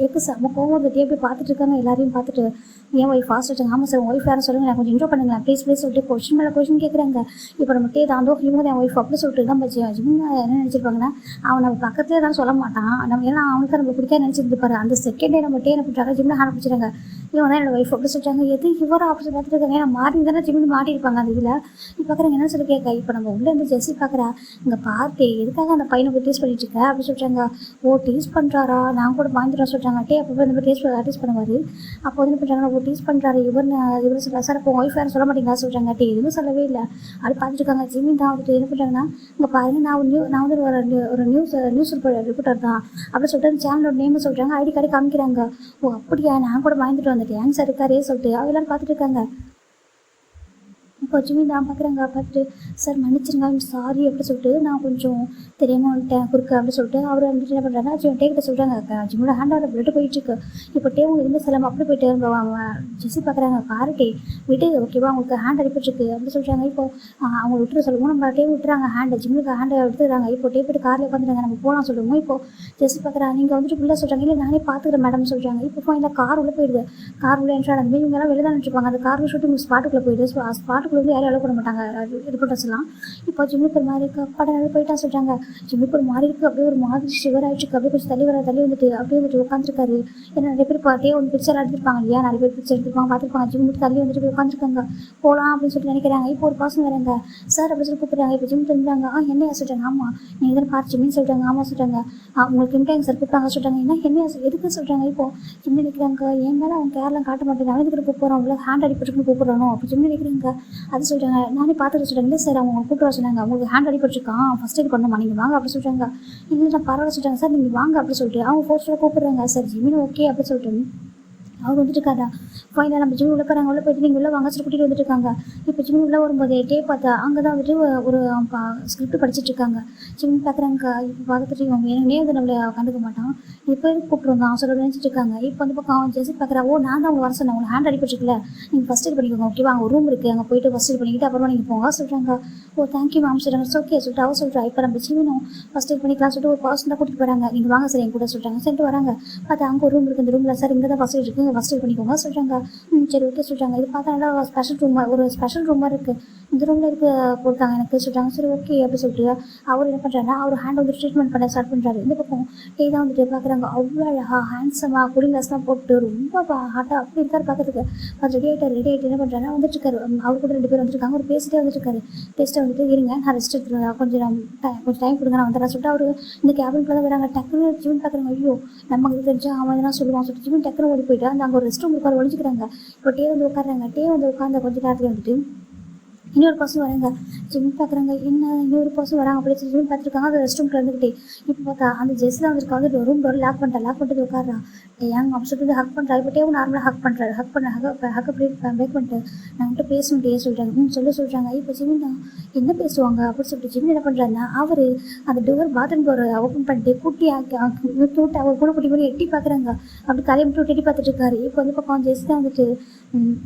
செம்ம கோவம் வந்துட்டு எப்படி பார்த்துட்டு இருக்காங்க. எல்லாரையும் பார்த்துட்டு ஏன் ஒய்ஃப் ஃபாஸ்ட் வச்சாங்க. ஆமாம் சார் ஒய்ஃப் யாரும் சொல்லுங்கள், நான் கொஞ்சம் இன்ட்ரோ பண்ணுங்களேன் ப்ளீஸ் சொல்லிட்டு கொஸ்டின் மேலே கொஸ்டின் கேட்குறாங்க. இப்போ நம்ம டே தான் இவங்க தான் ஒய்ஃப் அப்படி சொல்லிட்டு நம்ம ஜிம்மில் என்ன நினச்சிருப்பாங்கன்னா அவன் நம்ம பக்கத்துலேயே தான் சொல்ல மாட்டான். நம்ம ஏன்னா அவனுக்கு நம்ம பிடிக்காது நினச்சிருந்துருப்பாரு. அந்த செகண்டே நம்ம டே என்ன பண்ணுறாங்க ஜிம்மில் ஹேண்ட் பிடிச்சிடுறாங்க. இவன் தான் என்னோட ஒய்ஃப் அப்படி சொல்லிட்டாங்க. எது இவரா அப்படி பார்த்துட்டு இருக்காங்க. ஏன்னா மாறி தானே ஜிமின் மாட்டியிருப்பாங்க அந்த இதில். இப்போ பார்க்குறாங்க என்ன சொல்லி கேட்க. இப்போ நம்ம உள்ளே இருந்து ஜெஸ்ஸி பார்க்குறா, இங்கே பார்த்து எதுக்காக அந்த பையனை போய் டீஸ் பண்ணிட்டு இருக்க அப்படின்னு சொல்லிட்டாங்க. ஓ டீஸ் பண்ணுறாரா, நான் கூட பாய்ந்துடா சொல்லிட்டாங்க. அப்போ இந்த மாதிரி டீஸ் பண்ணுவார். அப்போ வந்து பண்ணுறாங்க, ஓ டீஸ் பண்ணுறாரு இவர் சொல்கிறா. சார் இப்போ ஒய்ஃப் யாரும் சொல்ல மாட்டீங்களா சொல்லிட்டாங்க. எதுவும் சொல்லவே இல்லை அப்படி பார்த்துட்டு இருக்காங்க. ஜிமின் தான் வந்துட்டு என்ன பண்ணுறாங்கன்னா, இங்கே பாருங்க நான் வந்து ஒரு நியூஸ் ரிப்போர்ட்டர் தான் அப்படி சொல்லிட்டு அந்த சேனலோட நேம் சொல்கிறாங்க. ஐடி கார்டு காமிக்கிறாங்க. ஓ அப்படியா, நான் கூட பயந்துட்டு வந்துட்டேன் ஏங்க சார் இருக்காரே சொல்லிட்டு அவெல்லாம் பார்த்துட்டு இருக்காங்க. இப்போ ஜிமின் தான் பார்க்குறாங்க. பார்த்துட்டு சார் மன்னிச்சிருங்க சாரி அப்படி சொல்லிட்டு நான் கொஞ்சம் தெரியாமல் வந்துட்டேன் குறுக்க அப்படின்னு சொல்லிட்டு அவர் வந்துட்டு என்ன பண்ணுறாங்க, டேக்கிட்ட சொல்கிறாங்க. ஜிம்மோட ஹேண்டோட பிளட்டு போயிட்டுருக்கு. இப்போ டேவும் எதுவுமே சொல்லாமல் அப்படி போயிட்டு ஜெஸ்ஸி பார்க்குறாங்க. பாருட்டே விட்டு ஓகேவா உங்களுக்கு ஹேண்ட் அடிப்பிட்டுருக்கு அப்படின்னு சொல்கிறாங்க. இப்போ அவங்க விட்டுற சொல்லுவோம். நம்ம டே விட்டுறாங்க ஹேண்டை ஜிம்முக்கு ஹேண்டை எடுத்துடுறாங்க. இப்போ டே போய்ட்டு காரில் உட்காந்துட்டாங்க. நம்ம போகலாம் சொல்லுவோம். இப்போ ஜெஸ்ஸி பார்க்குறாங்க. நீங்கள் வந்துட்டு ஃபுல்லாக சொல்கிறாங்க. இல்லை நானே பார்த்துக்கிறேன் மேடம் சொல்கிறாங்க. இப்போ ஃபைனலாக கார் உள்ளே போயிடுது. கார் உள்ளே என்ட்ரான் அந்த இவங்கெல்லாம் வெளியே தான் நினச்சிருப்பாங்க. அந்த காரில் ஷூட்டிங் ஸ்பாட்டுக்குள்ளே போயிடுது. ஸ்பாட்டுக்குள்ளே வந்து யாரும் அலோவ் பண்ண மாட்டாங்க ரிப்போர்ட்டர்ஸ் எல்லாம். இப்போ ஜிம்முக்கு ஒரு மாதிரி இருக்குது. படம் நல்லா போயிட்டா சொல்கிறாங்க. ஜிம்முக்கு ஒரு மாதிரி இருக்குது. அப்படியே ஒரு மாதிரி ஷிவர் ஆகிடுச்சு. அப்படியே கொஞ்சம் தள்ளி வந்துட்டு அப்படியே வந்துட்டு உட்காந்துருக்காரு. ஏன்னா நிறைய பேர் பார்த்தே ஒரு பிக்சர் எடுத்துருப்பாங்க இல்லையா, நிறைய பேர் பிக்சர் எடுத்துருப்பாங்க பார்த்துருப்பாங்க. ஜிம்முக்கு தள்ளி வந்துட்டு போய் உட்காந்துருக்காங்க. போகலாம் அப்படின்னு சொல்லிட்டு நினைக்கிறாங்க. இப்போ ஒரு பர்சன் வராங்க. சார் அப்படின்னு சொல்லி கூப்பிட்றாங்க. இப்போ ஜிம் தெரிஞ்சாங்க. என்னையா சொல்கிறாங்க. ஆமாம் நீங்கள் இதில் பார்த்து ஜிம்மின்னு சொல்கிறாங்க. ஆமாம் சொல்கிறாங்க. உங்களுக்கு இம்டாங்க சார் கூப்பிட்டாங்க சொல்கிறாங்க. என்ன என்னையா எதுக்கு சொல்கிறாங்க. இப்போ ஜிம் நினைக்கிறாங்க. என் மேலே அவங்க கேர்லாம் காட்ட மாட்டேங்க. அவன் எதுக்கு கூப்பிட்றான் அவ்வளோ ஹேண்ட் அடிப்பட்டுருக்குன்னு கூப்பிட்றானோ அப்போ ஜிம் நினைக்கிறாங்க. அது சொல்கிறாங்க. நானே பார்த்துட்டு சொல்கிறாங்க. இல்லை சார் அவங்க கூப்பிட்டு வர சொன்னாங்க. அவங்களுக்கு ஹேண்ட் அடிப்பட்டுருக்கான் ஃபஸ்ட் எய்ட் பண்ணணுமா நீங்கள் வாங்க அப்படி சொல்கிறாங்க. இல்லை நான் பரவாயில்ல சொல்கிறாங்க. சார் நீங்கள் வாங்க அப்படி சொல்லிட்டு அவங்க ஃபோர்ஸில் கூப்பிட்றாங்க. சார் ஜிம்மின் ஓகே அப்படி சொல்லிட்டு அவர் வந்துட்டு இருக்காரா. ஃபைனலாக நம்ம ஜிம் உள்ள போகிறாங்க. உள்ள போயிட்டு நீங்கள் உள்ள வாங்க சொல்லி கூட்டிகிட்டு வந்துட்டு இருக்காங்க. இப்போ ஜிம் உள்ள வரும்போது டே பார்த்தா அங்கே தான் வந்துட்டு ஒரு ஸ்கிரிப்ட் படிச்சுட்டு இருக்காங்க. ஜிம் பார்க்குறாங்க. இப்போ பார்த்துட்டு இவங்க வேணுனே வந்து நம்மளை கண்டுக்க மாட்டான். இப்போ கூப்பிட்டுருந்தான் சொல்ல நினச்சிட்டு இருக்காங்க. இப்போ வந்து பக்கம் ஜெஸ்ஸி பார்க்குறா. ஓ நான் தான் அவங்க வர சொன்னேன். உங்களுக்கு ஹேண்ட் அடிப்பட்டுருக்குல நீங்கள் ஃபஸ்ட் எய்ட் பண்ணிக்கோங்க ஓகேவா. அங்கே ரூம் இருக்குது அங்கே போயிட்டு ஃபஸ்ட் எய்ட் பண்ணிக்கிட்டு அப்புறமா நீங்கள் போங்க சொல்கிறாங்க. ஓ தேங்க்யூ மேம் சொல்கிறாங்க. ஓகே சொல்லிட்டு அவர் சொல்கிறா. இப்போ நம்ம ஜிம்மினும் ஃபஸ்ட் எய்ட் பண்ணிக்கலாம் சொல்லிட்டு ஒரு பர்சன் தான் கூட்டிகிட்டு போகிறாங்க. நீங்கள் வாங்க சார் என் கூட சொல்கிறாங்க. சரிட்டு வராங்க. பார்த்தா அங்கே ஒரு ரூம் இருக்குது. இந்த ரூமில் சார் இங்கே தான் ஃபஸ்ட் எய்ட் இருக்குது ஃபஸ்ட் எய்ட் பண்ணிக்கோங்க சொல்கிறாங்க. சரி ஓகே சொல்கிறாங்க. இது பார்த்தா நல்லா ஒரு ஸ்பெஷல் ரூமாக இருக்குது. இந்த ரூமில் இருக்க போட்டாங்க எனக்கு சொல்கிறாங்க. சரி ஓகே அப்படி சொல்லிட்டு அவர் என்ன பண்ணுறாருன்னா அவர் ஹேண்ட் வந்து ட்ரீட்மெண்ட் பண்ண ஸ்டார்ட் பண்ணுறாரு. இந்த பக்கம் டே தான் வந்துட்டு பார்க்குறாங்க. அவ்வளோ அழகாக ஹேண்ட்ஸமாக கூலிங் கிளாஸ்லாம் போட்டு ரொம்ப ஹாட்டாக அப்படி இருக்காரு பார்க்கறதுக்கு. அது ரெடி ஆகிட்டு என்ன பண்ணுறாருன்னா வந்துட்டு இருக்காரு. அவர் கூட 2 பேர் வந்துருக்காங்க. ஒரு பேசிட்டே வந்துட்டு இருக்காரு. பேசிட்டே வந்துட்டு இருங்க நான் ரெஸ்ட் எடுத்துருவேன் கொஞ்சம் டைம் கொடுங்க நான் வந்துடுறேன் சொல்லிட்டு அவர் இந்த கேபின்குள்ளே தான் வராங்க. டக்குன்னு ஜிம் பார்க்குறாங்க. ஐயோ நமக்கு தெரிஞ்சா அவன் எதனா சொல்லுவான் சொல்லிட்டு ஜிம் டக்குன்னு ஓடி போயிட்டு அந்த அங்கே ஒரு ரெஸ்ட் ரூம் உட்கார ஒழிஞ்சிக்கிறாங்க. இப்போ டே வந்து உட்காடுறாங்க. டே வந்து உட்காந்து கொஞ்சம் நேரத்தில் வந்துட்டு இன்னொரு பர்சன் வராங்க. ஜிம் பார்க்குறாங்க. என்ன இன்னொரு பர்சன் வராங்க அப்படின்னு சொல்லி ஜிம் பார்த்துருக்காங்க. அது ரெஸ்ட் ரூம்க்கு இருந்துக்கிட்டே இப்போ பார்த்தா அந்த ஜெஸ்ஸில் வந்துருக்கா வந்து ரூம் டோர் லாக் பண்ணிட்டு உட்காடுறான். ஏங்க அப்படி சொல்லிட்டு ஹக் பண்ணுறாரு. இப்போ டேவும் நார்மலாக ஹக் பண்ணுறாரு. ஹக் அப்படி பேக் பண்ணிட்டு நான் வந்துட்டு பேசணும் டே சொல்கிறாங்க. சொல்கிறாங்க. இப்போ ஜிமின் தான் என்ன பேசுவாங்க அப்படின்னு சொல்லிட்டு ஜிமின் என்ன பண்ணுறாருன்னா அவர் அந்த பாத்ரூம் டோர் ஓப்பன் பண்ணிட்டு குட்டி விட்டு அவர் கூட குட்டி பண்ணி எட்டி பார்க்குறாங்க. அப்படி தலையை விட்டு எட்டி பார்த்துட்டு இருக்காரு. இப்போ வந்து பக்கம் ஜெஸ் தான் வந்துட்டு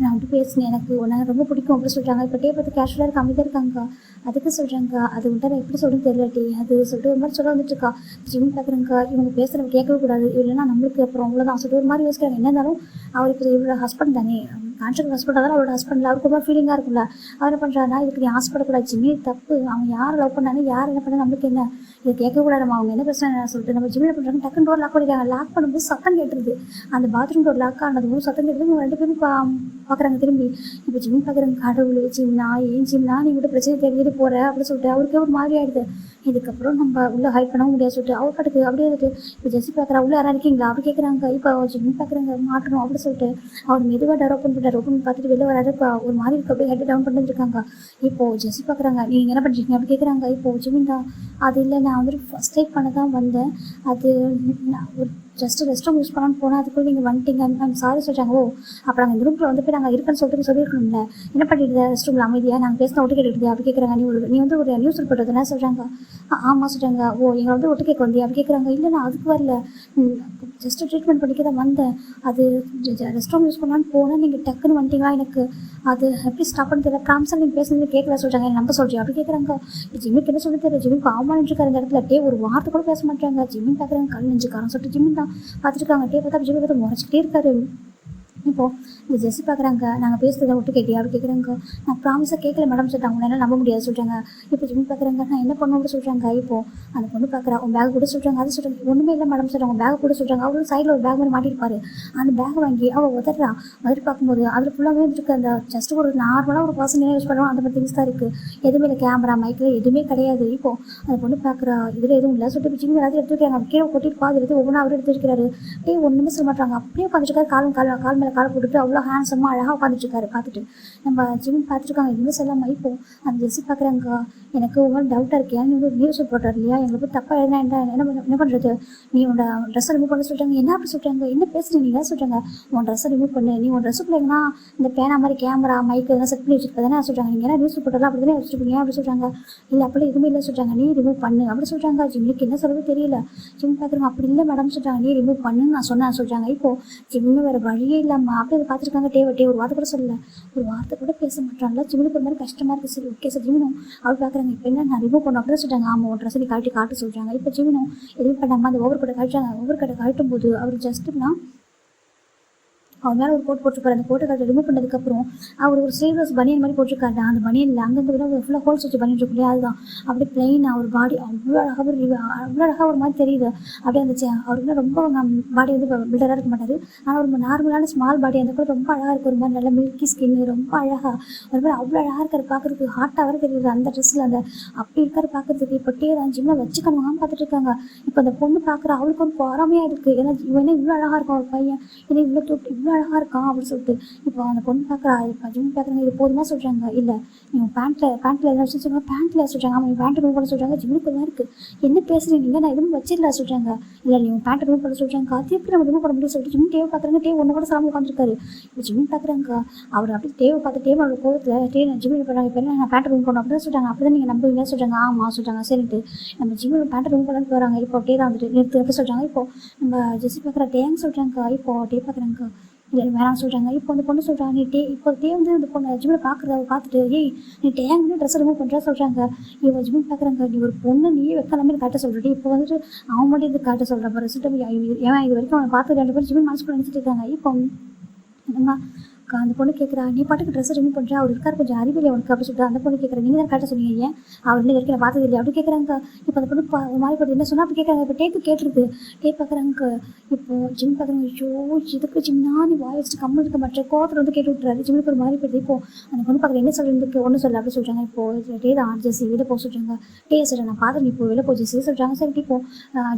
நான் வந்துட்டு பேசினேன் எனக்கு உன்னை ரொம்ப பிடிக்கும் அப்படின்னு சொல்கிறாங்க. இப்போ டே பார்த்து கேஷுவலாக இருக்க அமைதியாக இருக்காங்க. அதுக்கு சொல்கிறாங்க. அது வந்துட்டு நான் எப்படி சொல்லுன்னு தெரியல டே அது சொல்லிட்டு ஒரு மாதிரி சொல்ல வந்துட்டு இருக்கா. ஜிமின் பார்க்குறாங்க. இவங்க பேசுகிறவங்க கேட்கவே கூடாது இல்லைன்னா நம்மளுக்கு அப்புறம் அவ்வளோதான் சொல்லிட்டு ஒரு மாதிரி யோசிக்கிறாங்க. என்ன இருந்தாலும் அவர் இப்போ இவரோட ஹஸ்பண்ட் தானே கான்ட்ராக்ட் ஹஸ்பண்ட் தான் அவரோட ஹஸ்பண்டில் அவருக்கு ரொம்ப ஃபீலிங்காக இருக்கும்ல. அவர் என்ன பண்ணுறாருன்னா இதுக்கு நீ ஆசைப்படக்கூடாது ஜிம்மி தப்பு. அவன் யார் லவ் பண்ணாலும் யார் என்ன பண்ணா நம்மளுக்கு என்ன இது கேட்கக்கூடாது. அவங்க என்ன பிரச்சனை சொல்லிட்டு நம்ம ஜிம்மி என்ன பண்ணுறாங்க டக்குன்னு டோர் லாக் பண்ணிடுறாங்க. லாக் பண்ணும்போது சத்தம் கேட்டுருது. அந்த பாத்ரூம் டோர் லாக் ஆனதும் சத்தம் கேட்டுது. இவங்க 2 பேரும் பார்க்குறாங்க திரும்பி. இப்போ ஜிம்மி பார்க்குறாங்க. கடவுள் ஜிம்னா ஏன் ஜிம்னா நீ விட்டு பிரச்சனை தெரிஞ்சுட்டு போகிற அப்படின்னு சொல்லிட்டு அவருக்கே ஒரு மாதிரி ஆகிடுது. இதுக்கப்புறம் நம்ம உள்ளே ஹைட் பண்ணவும் முடியாது சொல்லிட்டு அவர் பாட்டுக்கு அப்படியே வந்துட்டு இப்போ ஜெஸ்ஸி பார்க்குறா. உள்ளே யாராக இருக்கீங்களா அப்படி கேட்குறாங்க. இப்போ ஜிம்மி பார்க்குறாங்க மாட்டணும் அப்படின்னு சொல்லிட்டு அவர் மெதுவாக டோர் ஓப்பன் பார்த்துட்டு வெளில வராது. இப்போ ஒரு மாதிரி இருக்குது. அப்படியே ஹெட் டவுன் பண்ணிட்டு இருக்காங்க. இப்போது ஜெஸ்ஸி பார்க்குறாங்க. நீங்கள் என்ன பண்ணுறீங்க அப்படி கேட்குறாங்க. இப்போது ஜிமின் தான் அது இல்லை நான் வந்துட்டு ஃபஸ்ட் எய்ட் பண்ண தான் வந்தேன். அது நான் ஒரு ஜஸ்ட்டு ரெஸ்ட் ரூம் யூஸ் பண்ணான்னு போனால் அதுக்குள்ளே நீங்கள் வந்துட்டீங்க மேம் சாரி சொல்கிறாங்க. ஓ அப்போ நாங்கள் இந்த ரூமில் வந்து போய் நாங்கள் இருக்குன்னு சொல்லியிருக்கணும்ல என்ன பண்ணிட்டு ரெஸ்ட் ரூமில் அமைதியாக நாங்கள் பேசினா ஒட்டு கேட்டுக்கிட்டு அப்படி கேட்குறாங்க. நீ வந்து ஒரு நியூஸ் ரிப்போர்ட் தானே சொல்கிறாங்க. ஆமாம் சொல்கிறாங்க. ஓ எங்களை வந்து ஒட்டு கேட்க வந்தியா அப்படி கேட்குறாங்க. இல்லை நான் அதுக்கு வரல ஜஸ்ட்டு ட்ரீட்மெண்ட் பண்ணிக்க தான் வந்தேன். அது ரெஸ்ட் ரூம் யூஸ் பண்ணலான்னு போனால் நீங்கள் டக்குன்னு வந்துட்டீங்களா எனக்கு அது எப்படி ஸ்டாப் பண்ணி தெரியல ப்ராம்ஸாக நீங்கள் பேசுனது கேட்கல சொல்கிறாங்க. என்ன நம்ப சொல்கிறீங்க அப்படி கேட்குறாங்க. ஜிம்மிக்கு என்ன சொல்லி தெரியல. ஜிம்மிக்கு அவமானிச்சிருக்காரு இந்த இடத்துல. டே ஒரு வார்த்தை கூட பேச மாட்டாங்க. ஜிம்மின் பார்க்குறாங்க. கல் நெஞ்சுக்காரன் சொல்லிட்டு ஜிம்மின் தான் பார்த்துருக்காங்க. டே பார்த்தா ஜிம்மி பார்த்து முறைச்சிக்கிட்டே இருக்காரு. இப்போது இந்த ஜெஸ்ஸி பார்க்குறாங்க, நாங்கள் பேசுகிறத விட்டு கேட்டியா அப்படி கேட்குறாங்க. நான் ப்ராமிஸாக கேட்கல மேடம் சொல்லிட்டாங்க. உங்களால் நம்ப முடியாது சொல்கிறாங்க. இப்போ ஜிம்மி பார்க்குறாங்க, நான் என்ன பண்ணணும் அப்படி சொல்கிறாங்க. இப்போது அந்த பொண்ணு பார்க்குறா, உன் பேக் கூட சொல்கிறாங்க. அது சொல்கிறாங்க, ஒன்றுமே இல்லை மேடம் சொல்கிறாங்க. உன் பேக் கூட சொல்கிறாங்க. அவரும் சைடில் ஒரு பேக் மாதிரி மாட்டிருப்பாரு. அந்த பேக் வாங்கி அவள் உதறி பார்க்கும்போது அதில் ஃபுல்லாகவே இருக்குது. அந்த ஜஸ்ட் ஒரு நார்மலாக ஒரு பர்சன் யூஸ் பண்ணுவோம் அந்த மாதிரி திங்ஸ் தான் இருக்குது. எதுவுமே இல்லை, கேமரா மைக்கில் எதுவுமே கிடையாது. இப்போது அந்த பொண்ணு பார்க்குறா, இதில் எதுவும் இல்லை சொல்லிட்டு இப்போ ஜிம்மி எல்லாத்தையும் எடுத்து வைக்கிறாங்க. கீழே கொட்டிட்டு பாதி எடுத்து ஒவ்வொன்றா அவர் எடுத்து வைக்கிறாரு. ஒன்றுமே சொல்ல மாட்டாங்க. அப்படியே உட்காந்துருக்காரு, கால் மேலே காலை போட்டுட்டு அவ்வளோ ஹேண்ட்ஸமாக அழகாக உட்காந்துட்ருக்காரு. பார்த்துட்டு நம்ம ஜிம்மி பார்த்துருக்காங்க. எதுவுமே சொல்லாமல் இப்போ அந்த ஜெஸ்ஸி பார்க்குறாங்க, எனக்கு ஒவ்வொரு டவுட்டாக இருக்கு. ஏன்னா நீங்கள் நியூஸ் போட்டார் இல்லையா, எங்களுக்கு போய் தப்பாக எழுதினா என்ன பண்ணுறது, நீ உன்னோட ட்ரெஸ்ஸை ரிமூவ் பண்ண சொல்கிறாங்க. என்ன அப்படி சொல்கிறாங்க, என்ன பேசுகிறீங்க நீங்கள் சொல்கிறாங்க. உன் ட்ரெஸ்ஸை ரிமூவ் பண்ணு, நீ உன் ட்ரெஸ்ஸுக்குள்ள எங்கன்னா இந்த பேனா மாதிரி கேமரா மைக்கு இதெல்லாம் செட் பண்ணி வச்சுருக்க தானே சொல்கிறாங்க. நீங்கள் என்ன நியூஸ் போட்டாலும் அப்படி தானே வச்சுருப்பீங்க அப்படி சொல்கிறாங்க. இல்லை அப்படி எதுவுமே இல்லை சொல்கிறாங்க. நீ ரிமூவ் பண்ணு அப்படி சொல்கிறாங்க. ஜிம்மிக்கு என்ன சொல்கிறது தெரியல. ஜிம் பார்க்குறாங்க, அப்படி இல்லை மேடம் சொல்கிறாங்க. நீ ரிமூவ் பண்ணுன்னு நான் சொன்னேன் சொல்கிறாங்க. இப்போது ஜிம்மு வேறு வழியே இல்லாமல் அப்படியே பார்த்துருக்காங்க. ஒரு வார்த்தை கூட சொல்லலை, ஒரு வார்த்தை கூட பேச மாட்டாங்களா. ஜிம்முக்கு ஒரு மாதிரி கஷ்டமாக இருக்குது. சரி ஓகே சார் ஜிம்மும் அவர் பார்க்குறாங்க. இப்போ என்ன நான் ரிமூவ் பண்ண அப்படின்னு சொல்கிறாங்க. ஆமாம் ஒரு ட்ரெஸ் காட்டு சொல்கிறாங்க. இப்போ ஜிம்மும் எதுவும் பண்ணாமல் அந்த ஓவர் கடை கழிச்சாங்க. ஓவர் கடை கழட்டும் போது அவர் ஜஸ்ட்டுனா அவர் மேலே ஒரு கோட் போட்டிருக்காரு. அந்த கோட்டை கட்டு ரிமூவ் பண்ணதுக்கப்புறம் அவர் ஒரு ஸ்லீவ்லெஸ் பனியன் மாதிரி போட்டிருக்காரு. அந்த பனியனில் அங்கங்கே விட ஃபுல்லாக ஹோல்ஸ் வச்சு பண்ணிட்டு இருக்கலையா, அதுதான் அப்படியே பிளெயினாக ஒரு பாடி அவ்வளோ அழகாக ஒரு மாதிரி தெரியுது. அப்படியே இருந்துச்சு. அவருக்கு ரொம்ப பாடி வந்து பில்டராக இருக்க மாட்டார். ஆனால் ஒரு நார்மலான ஸ்மால் பாடி அந்த கூட ரொம்ப அழகாக இருக்குது. ஒரு மாதிரி நல்ல மில்கி ஸ்கின்னு ரொம்ப அழகாக ஒரு மாதிரி அவ்வளோ அழகாக இருக்கார். பார்க்குறதுக்கு ஹாட்டாக வர தெரியுது அந்த ட்ரெஸ்ஸில். அந்த அப்படி இருக்கார் பார்க்குறதுக்கு. இப்போ தான் ஜிம்மில் வச்சுக்கணுமான்னு பார்த்துட்டு இருக்காங்க. இப்போ அந்த பொண்ணு பார்க்குற அவளுக்கு ஒரு பொறாமையாக இருக்குது. ஏன்னா இவனே இவ்வளோ அழகாக இருக்கும் ஒரு பையன், ஏன்னா இவ்வளோ அழகாக இருக்கான் அப்படின்னு சொல்லிட்டு. இப்போ அந்த பொண்ணு பார்க்குறா, இப்போ ஜிம் பார்க்குறாங்க. இது போதுமா சொல்கிறாங்க. இல்லை நீங்கள் பேண்ட்டில் என்ன வச்சு சொல்லுவாங்க, பேண்ட்டில் சொல்கிறாங்க. அவங்க பேண்ட்டு ரிமூவ் பண்ண சொல்கிறாங்க. ஜிம்முக்கு தான் இருக்குது, என்ன பேசுகிறீங்க, நான் எதுவும் வச்சிடல சொல்கிறாங்க. இல்லை நீங்கள் பேண்ட்டை ரிமூவ் பண்ண சொல்கிறாங்க. அது எப்படி நம்ம ரிமூவ் பண்ண முடியும் சொல்லிட்டு ஜிம் டேவை பார்க்குறாங்க. ஒன்று கூட சாமி உட்காந்துருக்காரு. இப்போ ஜிம் பார்க்குறாங்க. அவர் அப்படி தேவை பார்த்து அவரோட கோவத்தில் ஜிம் பண்ணுறாங்க. இப்போ என்ன நான் பேண்ட்டை ரிமூவ் பண்ணணும் அப்படின்னு சொல்கிறாங்க. அப்படி தான் நீங்கள் நம்புவீங்க சொல்கிறாங்க. ஆமாம் சொல்கிறாங்க. சரிட்டு நம்ம ஜிம்மில் பேண்ட்டை ரிமூவ் பண்ணி போகிறாங்க. இப்போ அப்படியே தான் வந்துட்டு நிறுத்து எப்படி சொல்கிறாங்க. இப்போ நம்ம ஜெஸ்ஸி பார்க்குற டேன்னு சொல்கிறாங்க. இப்போ டே பார்க்குறாங்க. இல்லை வேணாம் சொல்கிறாங்க. இப்போ அந்த பொண்ணு சொல்கிறாங்க, நீ இப்போ வந்து இந்த பொண்ணு ஜிம்மில் பார்த்துட்டு நீ டேங்கு ட்ரெஸ் ரிமூவ் பண்ணுறா சொல்கிறாங்க. இவங்க ஜிம்மில் பார்க்குறாங்க. நீ ஒரு பொண்ணு நீயே வைக்கலாமே காட்ட சொல்கிறேன். இப்போ வந்துட்டு அவன் மட்டும் இது காட்ட சொல்கிறேன். அப்புறம் ரிசல்ட் ஏன் இது வரைக்கும் அவனை பார்த்து 2 பேரும் ஜிம்மில் மனசுக்குள்ள நினச்சிட்டு இருக்காங்க. இப்போ என்னம்மா அந்த பொண்ணு கேட்குறா, நீ பாட்டுக்கு ட்ரெஸ் ரிமூவ் பண்ணுறா, அவர் இருக்கார் கொஞ்சம் அறிவியல் அவனுக்கு அப்படி சொல்லிட்டு. அந்த பொண்ணு கேட்குறேன், நீங்கள் தான் கரெக்டாக சொன்னீங்க, ஏன் அவர் இது வரைக்கும் நான் பார்த்தது இல்லை அப்படி கேட்குறாங்க. இப்போ அந்த பொண்ணு ஒரு மாதிரி போட்டு என்ன சொன்னால் அப்படி கேட்குறாங்க. இப்போ டேக்கு கேட்டுருது. பார்க்குறாங்க. இப்போ ஜிம் பார்க்குறாங்க. ஐயோ இதுக்கு ஜிம்னா நீ வாய் வச்சுட்டு கம்மி இருக்க மாட்டேன் கோவத்தில் வந்து கேட்டு விட்டுறாரு. ஜிம்முக்கு ஒரு மாதிரி போயிடுது. இப்போ அந்த பொண்ணு பார்க்குற என்ன சொல்கிறதுக்கு ஒன்றும் சொல்ல அப்படி சொல்கிறாங்க. இப்போ டே தான் ஜெஸ்ஸி வெளில போக சொல்கிறாங்க. சொல்கிறேன் நான் பார்த்து நீ இப்போ வெளில போ ஜெஸ்ஸி சொல்கிறாங்க. சரி இப்போ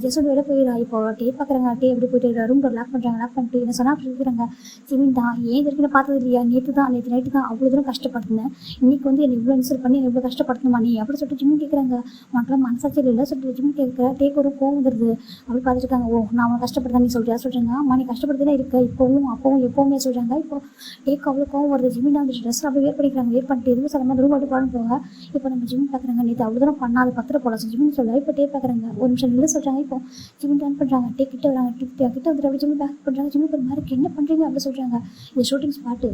ஜெஸ் வந்து வெளில போயிடா. இப்போ பார்க்குறாங்க. எப்படி போயிட்டு ரூம் டோர் லாக் பண்ணுறாங்க. லாக் பண்ணிட்டு என்ன சொன்னால் அப்படி இருக்கிறாங்க. ஜிமின் தான் ஏன் இது வரைக்கும் பார்த்தது இல்லையா, நேற்று நைட்டு தான் அவ்வளோ தூரம் கஷ்டப்படுத்தினேன், இன்றைக்கி வந்து என்னை இவ்வளோ இன்சல்ட் பண்ணி இவ்வளோ கஷ்டப்படுத்தணுமா நீ அப்படி சொல்லிட்டு ஜிம்மி கேட்குறாங்க. உனக்குலாம் மனசாட்சி இல்லை சொல்லிட்டு ஜிம்மி கேட்குற. ஒரு கோவம் வந்துடுது. அப்படி பார்த்துருக்காங்க. ஓ நான் அவனை கஷ்டப்படுத்தேன் நீ சொல்லிட்டு சொல்கிறாங்க. அம்மா நீ கஷ்டப்படுத்தி தான் இருக்க இப்போவும் அப்போவும் எப்போவுமே சொல்கிறாங்க. இப்போ அவ்வளோ கோவம் வருது. ஜிம்மினா வந்து ட்ரெஸ்ஸில் அப்படியே வேர் பண்ணிக்கிறாங்க. வேர் பண்ணிட்டு எதுவும் சொல்ல மாதிரி ரூம் அப்படி பாடம் போக. இப்போ நம்ம ஜிம்மி பார்க்குறாங்க. நேற்று அவ்வளோ தூரம் பண்ணாது 10 போல ஜிம்மின்னு சொல்ல. இப்போ பார்க்குறாங்க. ஒரு நிமிஷம் இல்லை சொல்கிறாங்க. இப்போ ஜிம்மி டர்ன் பண்ணுறாங்க. கிட்ட வராங்க. கிட்ட வந்துட்டு அப்படி ஜிம்மி பேக் பண்ணுறாங்க. ஜிம்மி ஒரு மாதிரி என்ன பண்ணுறீங்க அப்படி சொல்கிறாங்க. இது ஷூட்டிங் ஸ்பாட்டு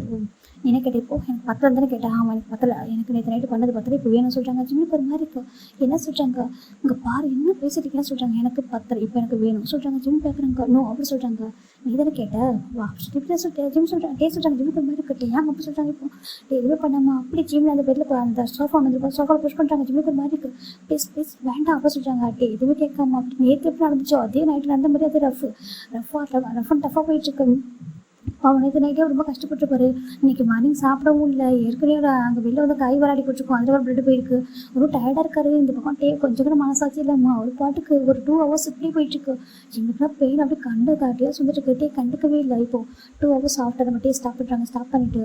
என்ன கேட்டேன். இப்போ எனக்கு 10 தானே கேட்டேன். ஆமாம் எனக்கு 10 எனக்கு நேற்று நைட்டு பண்ணது 10 இப்போ வேணும் சொல்கிறாங்க. ஜிம்மிக்கு ஒரு மாதிரி இருக்கும். என்ன சொல்கிறாங்க, இங்கே பாரு என்ன பேசிட்டு சொல்கிறாங்க. எனக்கு 10 இப்போ எனக்கு வேணும் சொல்கிறாங்க. ஜிம் கேட்குறாங்க. நோ அப்படி சொல்கிறாங்க. நீ தானே கேட்டேன் வா இப்படி சொல்லிட்டு ஜிம் சொல்கிறாங்க. சொல்கிறாங்க ஜிம்முக்கு ஒரு மாதிரி இருக்கட்டும் ஏன் அப்படி சொல்கிறாங்க. இப்போ எதுவுமே பண்ணாமல் அப்படி ஜிம்மில் அந்த பெட்டில் அந்த சோஃபா வந்து சோஃபாவில் புஷ் பண்ணுறாங்க. ஜிம்முக்கு ஒரு மாதிரி இருக்குது. பேஸ் வேண்டாம் அப்படி சொல்கிறாங்க. எதுவுமே கேட்காம அப்படி நேற்று எப்படி நடந்துச்சோ அதே நைட்டு நடந்த மாதிரி அது ரஃப் அண்ட் டஃப்பாக போயிட்டுருக்கு. அவன் நேற்று நைட்டே ரொம்ப கஷ்டப்பட்டுருப்பாரு. இன்றைக்கி மார்னிங் சாப்பிடவும் இல்லை. ஏற்கனவே அங்கே வெளில வந்து கை வராடி போட்டிருக்கோம். அதில் ஒரு பிளட் போயிருக்கு. ஒரு டயர்டாக இருக்காரு. இந்த பக்கம் கொஞ்சம் கூட மனசாட்சி இல்லைம்மா. ஒரு பாட்டுக்கு ஒரு 2 hours இப்படி போயிட்டுருக்கு. ஜிம்முக்குலாம் பெயின் அப்படியே கண்டு காட்டியாக சொல்லிட்டு கண்டுக்கவே இல்லை. இப்போது 2 hours ஆஃப்டர் நம்ம ஸ்டாப் பண்ணுறாங்க. ஸ்டாப் பண்ணிவிட்டு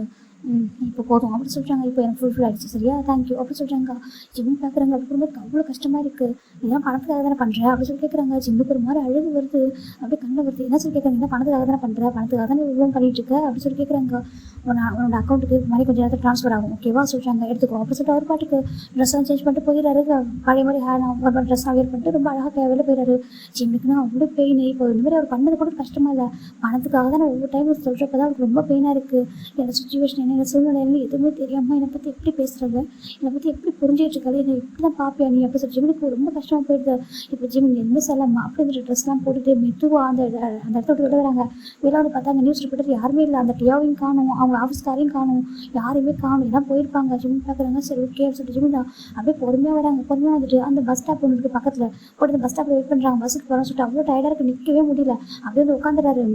இப்போ போதும் அப்படி சொல்கிறாங்க. இப்போ எனக்கு ஃபுல்ஃபில் ஆகிடுச்சு சரியா தேங்க்யூ அப்படி சொல்கிறாங்க. ஜிம்மி பார்க்குறாங்க. அப்படி ரொம்ப அவ்வளோ கஷ்டமாக இருக்குது. இதெல்லாம் பணத்துக்காக தானே பண்ணுறேன் அப்படி சொல்லி கேட்குறாங்க. ஜிம்முக்கு ஒரு மாதிரி அழுகு வருது. அப்படியே கண்ணு வருது. என்ன சொல்லி கேட்குறாங்க. என்ன பணத்துக்காக தானே பண்ணுறேன் பணத்துக்காக தானே இவ்வளோ பண்ணிட்டு இருக்க அப்படி சொல்லி கேட்குறாங்க. உன்னோட அக்கௌண்ட்டுக்கு மாதிரி கொஞ்சம் நேரத்தில் ட்ரான்ஸ்ஃபர் ஆகும் ஓகேவா சொல்கிறாங்க. எடுத்துக்கோ அப்படி சொல்லிட்டு அவர் பாட்டுக்கு ட்ரெஸ்ஸெல்லாம் சேஞ்ச் பண்ணிட்டு போயிடுறாரு. பழைய மாதிரி ஒரு ட்ரெஸ்ஸாக வேர் பண்ணிட்டு ரொம்ப அழகாக வெளில போயிடுறாரு. ஜிம்முக்குன்னா அவ்வளோ பெயின். இப்போ இந்த மாதிரி அவர் பண்ணது கூட கஷ்டமாக இல்லை. பணத்துக்காக தான் ஒவ்வொரு டைம் சொல்கிறப்ப தான் அவருக்கு ரொம்ப பெயினாக இருக்குது. என்னோட சுச்சுவேஷன் என்ன சூழ்நிலை எதுவுமே தெரியாமல் என்னை பற்றி எப்படி பேசுகிறாங்க, என்னை பற்றி எப்படி புரிஞ்சிட்டு இருக்காது, என்னை இப்படி தான் பார்ப்பியா நீ அப்படி சொல்லி ஜிம்முக்கு ரொம்ப கஷ்டமாக போயிடுது. இப்போ ஜிம் எதுவுமே சொல்லாமல் அப்படி இந்த ட்ரெஸ்லாம் போட்டுட்டு மெதுவாக அந்த இடத்த விட்டு விட வராங்க. வெளில வந்து பார்த்தா அந்த நியூஸ் ரிப்போர்ட்டர் யாருமே இல்லை. அந்த டியாவையும் காணும், அவங்க ஆஃபீஸ்காரையும் காணும், யாரையுமே காணும், எல்லாம் போயிருப்பாங்க. ஜிம் பார்க்குறாங்க. சரி ஓகே சொல்லிட்டு ஜிமின் அப்படியே பொறுமையாக வராங்க. பொறுமையாக வந்துட்டு அந்த பஸ் ஸ்டாப் ஒன்று இருக்குது பக்கத்தில், போட்டு அந்த பஸ் ஸ்டாப்பில் வெயிட் பண்ணுறாங்க. பஸ்ஸுக்கு போகிறோம்னு சொல்லிட்டு அவ்வளோ டயர்டாக இருக்குது, நிற்கவே முடியல. அப்படியே வந்து உட்காந்துறாரு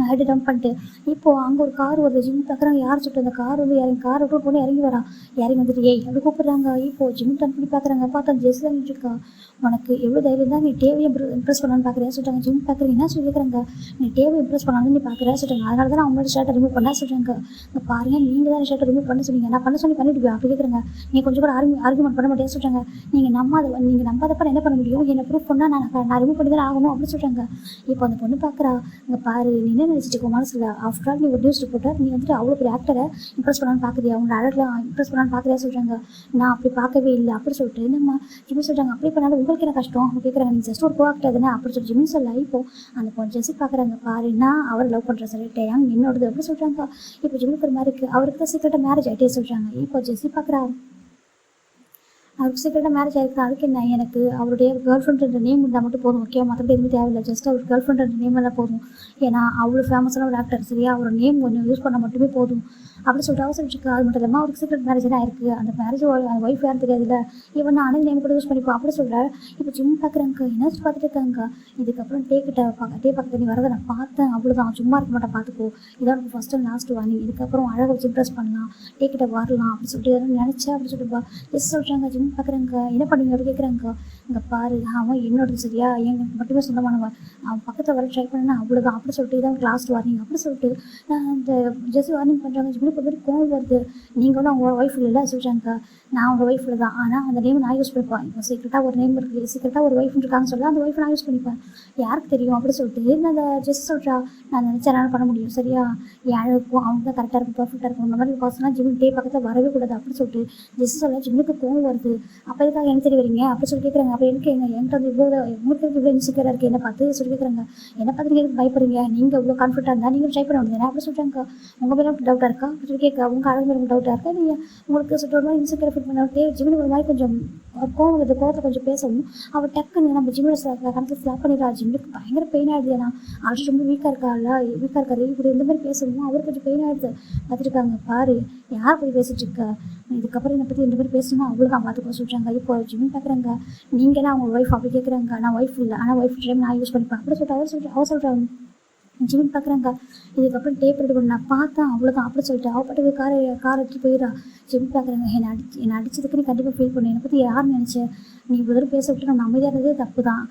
ஹெட் டவுன் பண்ணிட்டு. இப்போது அங்கே ஒரு கார் வருது. ஜிம் பார்க்குறாங்க. யார் சொல்லிட்டு அந்த கார் வந்து இறங்கி கார் விட்டு போட்டு இறங்கி வரான். இறங்கி வந்துட்டு ஏய் அப்படி கூப்பிட்றாங்க. இப்போது ஜிம் டர்ன் பண்ணி பார்க்குறாங்க. பார்த்தா ஜெஸ் தங்கிட்டு இருக்கா. உனக்கு எவ்வளோ தைரியம் தான் நீ டேவியை இம்ப்ரெஸ் பண்ணலான்னு பார்க்குறியா சொல்லிட்டாங்க. ஜிம் பார்க்குறீங்க என்ன சொல்லிக்கிறாங்க, நீ டேவை இம்ப்ரெஸ் பண்ணலான்னு நீ பார்க்குறியா சொல்லிட்டாங்க. அதனால தான் அவங்களோட ஷர்ட்டை ரிமூவ் பண்ணா சொல்கிறாங்க. இங்கே பாருங்கள், நீங்கள் தான் ஷர்ட்டை ரிமூவ் பண்ண சொன்னீங்க, நான் பண்ண சொல்லி பண்ணிட்டு அப்படி கேட்குறாங்க. நீங்கள் கொஞ்சம் கூட ஆர்குமெண்ட் பண்ண மாட்டேன்னு சொல்கிறாங்க. நீங்கள் நம்பாதப்ப என்ன பண்ண முடியும், என்னை ப்ரூஃப் பண்ணால் நான் ரிமூவ் பண்ணி தான் ஆகணும் அப்படின்னு சொல்கிறாங்க. இப்போ அந்த பொண்ணு பார்க்குறா. இங்கே பாரு, நீ என்ன நினச்சிட்டு இருக்கோ மனசில், ஆஃப்டர் ஆல் நீ ஒரு நியூஸ் ரிப்போர்ட்டர், நீ வந்துட்டு அவ்வளோ பெரிய ஆக்டரை இம்ப்ரெஸ் பண்ணலான்னு பார்க்குறியா, உங்களை அழகெலாம் இம்ப்ரெஸ் பண்ணலான்னு பார்க்குறியா சொல்கிறாங்க. நான் அப்படி பார்க்கவே இல்லை அப்படி சொல்லிட்டு நம்ம ஜிம்மி சொல்கிறாங்க. அப்படி பண்ணாலும் உங்களுக்கு என்ன கஷ்டம் அவங்க கேட்குறாங்க. நீ ஜஸ்ட் ஒரு கோ ஆக்டர் தானே அப்படி சொல்லி ஜிம்மி சொல்ல. இப்போ அந்த பொண்ணு ஜெஸ்ஸி பார்க்குறாங்க. பாரு நான் அவரை லவ் பண்ணுற சொல்லிட்டேன், என்னோடது அப்படி சொல்கிறாங்க. இப்போ ஜிம்மிக்கு ஒரு மாதிரி இருக்குது. அவருக்கு தான் சீக்கிரட்டாக மேரேஜ் ஆகிட்டே சொல்கிறாங்க. இப்போ ஜெஸ்ஸி பார்க்குறா. அவருக்கு சீக்கிரட்டாக மேரேஜ் ஆகிருக்கு. அதுக்கு என்ன, எனக்கு அவருடைய கேர்ள் ஃப்ரெண்ட் நேம் இருந்தால் மட்டும் போதும், ஓகே, மற்றபடி எதுவுமே தேவையில்லை. ஜஸ்ட் அவர் கேர்ள் ஃப்ரெண்ட் நேம் எல்லாம் போதும். ஏன்னா அவ்வளோ ஃபேமஸான ஒரு ஆக்டர், சரியா, அவரோட நேம் கொஞ்சம் யூஸ் பண்ணால் மட்டுமே போதும் அப்படி சொல்லிட்டு அவசரம் இருக்கு. அது மட்டும் இல்லாமல் அவருக்கு சீக்கிரட் மேரேஜ் தான் இருக்குது. அந்த மேரேஜ் ஒய்ஃப் யாரும் தெரியாதுல்ல, இவன் நான் அனது நேம் கூட யூஸ் பண்ணிப்போம் அப்படி சொல்கிறார். இப்போ ஜிம் பார்க்குறாங்க. என்ன பார்த்துட்டு இருக்காங்க. இதுக்கப்புறம் டே பக்கத்தில் நீ வரதை நான் பார்த்தேன், அவ்வளோதான், சும்மா இருக்க மாட்டேன் பார்த்துக்கோ, இதான் எனக்கு ஃபஸ்ட் அண்ட் லாஸ்ட் வார்னிங், இதுக்கப்புறம் அழகாக வச்சு இம்ப்ரெஸ் பண்ணலாம், டே வரலாம் அப்படி சொல்லிட்டு எதாவது நினச்சேன் அப்படி சொல்லிட்டு ஜெஸ்ட் சொல்கிறாங்க. ஜிம் பார்க்குறாங்க. என்ன பண்ணுவீங்க அப்படி கேட்குறாங்க. இங்கே பாரு, அவன் என்னோடது சரியா, எங்களுக்கு மட்டுமே சொந்தமானவன், அவன் பக்கத்தில் வர ட்ரை பண்ணேன்னா அவ்வளோதான் அப்படி சொல்லிட்டு இதான் லாஸ்ட் வார்னிங் அப்படி சொல்லிட்டு அந்த ஜெஸ்ஸி வார்னிங் பண்ணுறாங்க. ஜிம்முக்கு ஒரு மாதிரி கோவம் வருது. நீங்கள் வந்து அவங்க ஒய்ஃப் இல்லை சொல்கிறாங்க. நான் அவங்க ஒய்ஃபில் தான், ஆனால் அந்த நேம் நான் யூஸ் பண்ணிப்பேன். இப்போ சீக்கிரட்டாக ஒரு நேம் இருக்குது, சீக்கிரட்டாக ஒரு ஒய்ஃப் இருக்காங்கன்னு சொல்ல, அந்த ஒய்ஃபை நான் யூஸ் பண்ணிப்பேன், யாருக்கு தெரியும் அப்படி சொல்லிட்டு அந்த ஜெஸ்ஸி சொல்கிறா. நான் நினச்சா என்னால் பண்ண முடியும், சரியா, என் அழகும் அவங்க தான் கரெக்டாக இருக்கும், பர்ஃபெக்டாக இருக்கும், இந்த மாதிரி பர்சனாக ஜிம் டே பக்கத்தில் வரவே கூடாது அப்படி சொல்லிட்டு ஜெஸ்ஸி சொல்ல. ஜிம்முக்கு கோவம் வருது. அப்போ எதுக்காக என்ன தெரிய வரீங்க அப்படி சொல்லி கேட்குறாங்க. அப்போ எனக்கு என்கிட்ட வந்து உங்களுக்கு இவ்வளோ இன்செக்யூராக இருக்குது என்ன பார்த்து சொல்லி கேட்குறாங்க. என்ன பார்த்து நீங்கள் பயப்படுறீங்க, நீங்கள் இவ்வளோ கான்ஃபிடென்ட்டாக இருந்தால் நீங்கள் ட்ரை பண்ண முடியாது அப்படி சொல்கிறாங்க. உங்கள் மேலே டவுட்டாக இருக்கா அப்படி சொல்லி கேட்க. உங்கள் அழகு மேலே டவுட்டாக இருக்கா, நீங்கள் உங்களுக்கு சொல்லிட்டு ஒரு மாதிரி இன்செக்யூர் ஃபீல் பண்ண ஜிம்மில் ஒரு மாதிரி கொஞ்சம் கோவம் வருது. கோவத்தை கொஞ்சம் பேசவும் அவள் டக்குன்னு நம்ம ஜிம்மில் கணக்கு ஸ்லாப் பண்ணிடுறா. ஜிம்முக்கு பயங்கர பெயின் ஆகிடுது. ஏன்னா ஆல்ரெடி ரொம்ப வீக்காக இருக்காரு. இப்படி இந்த மாதிரி பேசவும் அவர் கொஞ்சம் பெயின் ஆகிடுது. பார்த்துருக்காங்க. பாரு, யார் போய் பேசிகிட்டு இருக்க, இதுக்கப்புறம் என்னை பற்றி இந்த மாதிரி பேசணும்னா அவ்வளோதான் பார்த்துக்க சொல்கிறாங்க. இப்போ ஜிம்மி பார்க்குறாங்க. நீங்களாம் அவங்க ஒய்ஃப் அப்படி கேட்குறாங்க. நான் ஒய்ஃப் இல்லை, ஆனால் ஒய்ஃப் டைம் நான் யூஸ் பண்ணிப்பேன் அப்படி சொல்லிட்டு அவள் சொல்கிறாங்க. ஜிம்மி பார்க்குறாங்க. இதுக்கப்புறம் டேப் ரெடி பண்ண நான் பார்த்தேன் அவ்வளோதான் அப்படி சொல்லிட்டு அவள் பாட்டுக்கு காரை எடுத்து போயிடா. ஜிம்மி பார்க்குறாங்க. என்னை அடிச்சதுக்கு நீ கண்டிப்பாக ஃபீல் பண்ணு, என்னை பற்றி யாருன்னு நினச்சேன், நீ இவ்வளோ தூரம் பேச விட்டு நம்ம அமைதியாக இருந்ததே தப்பு தான்,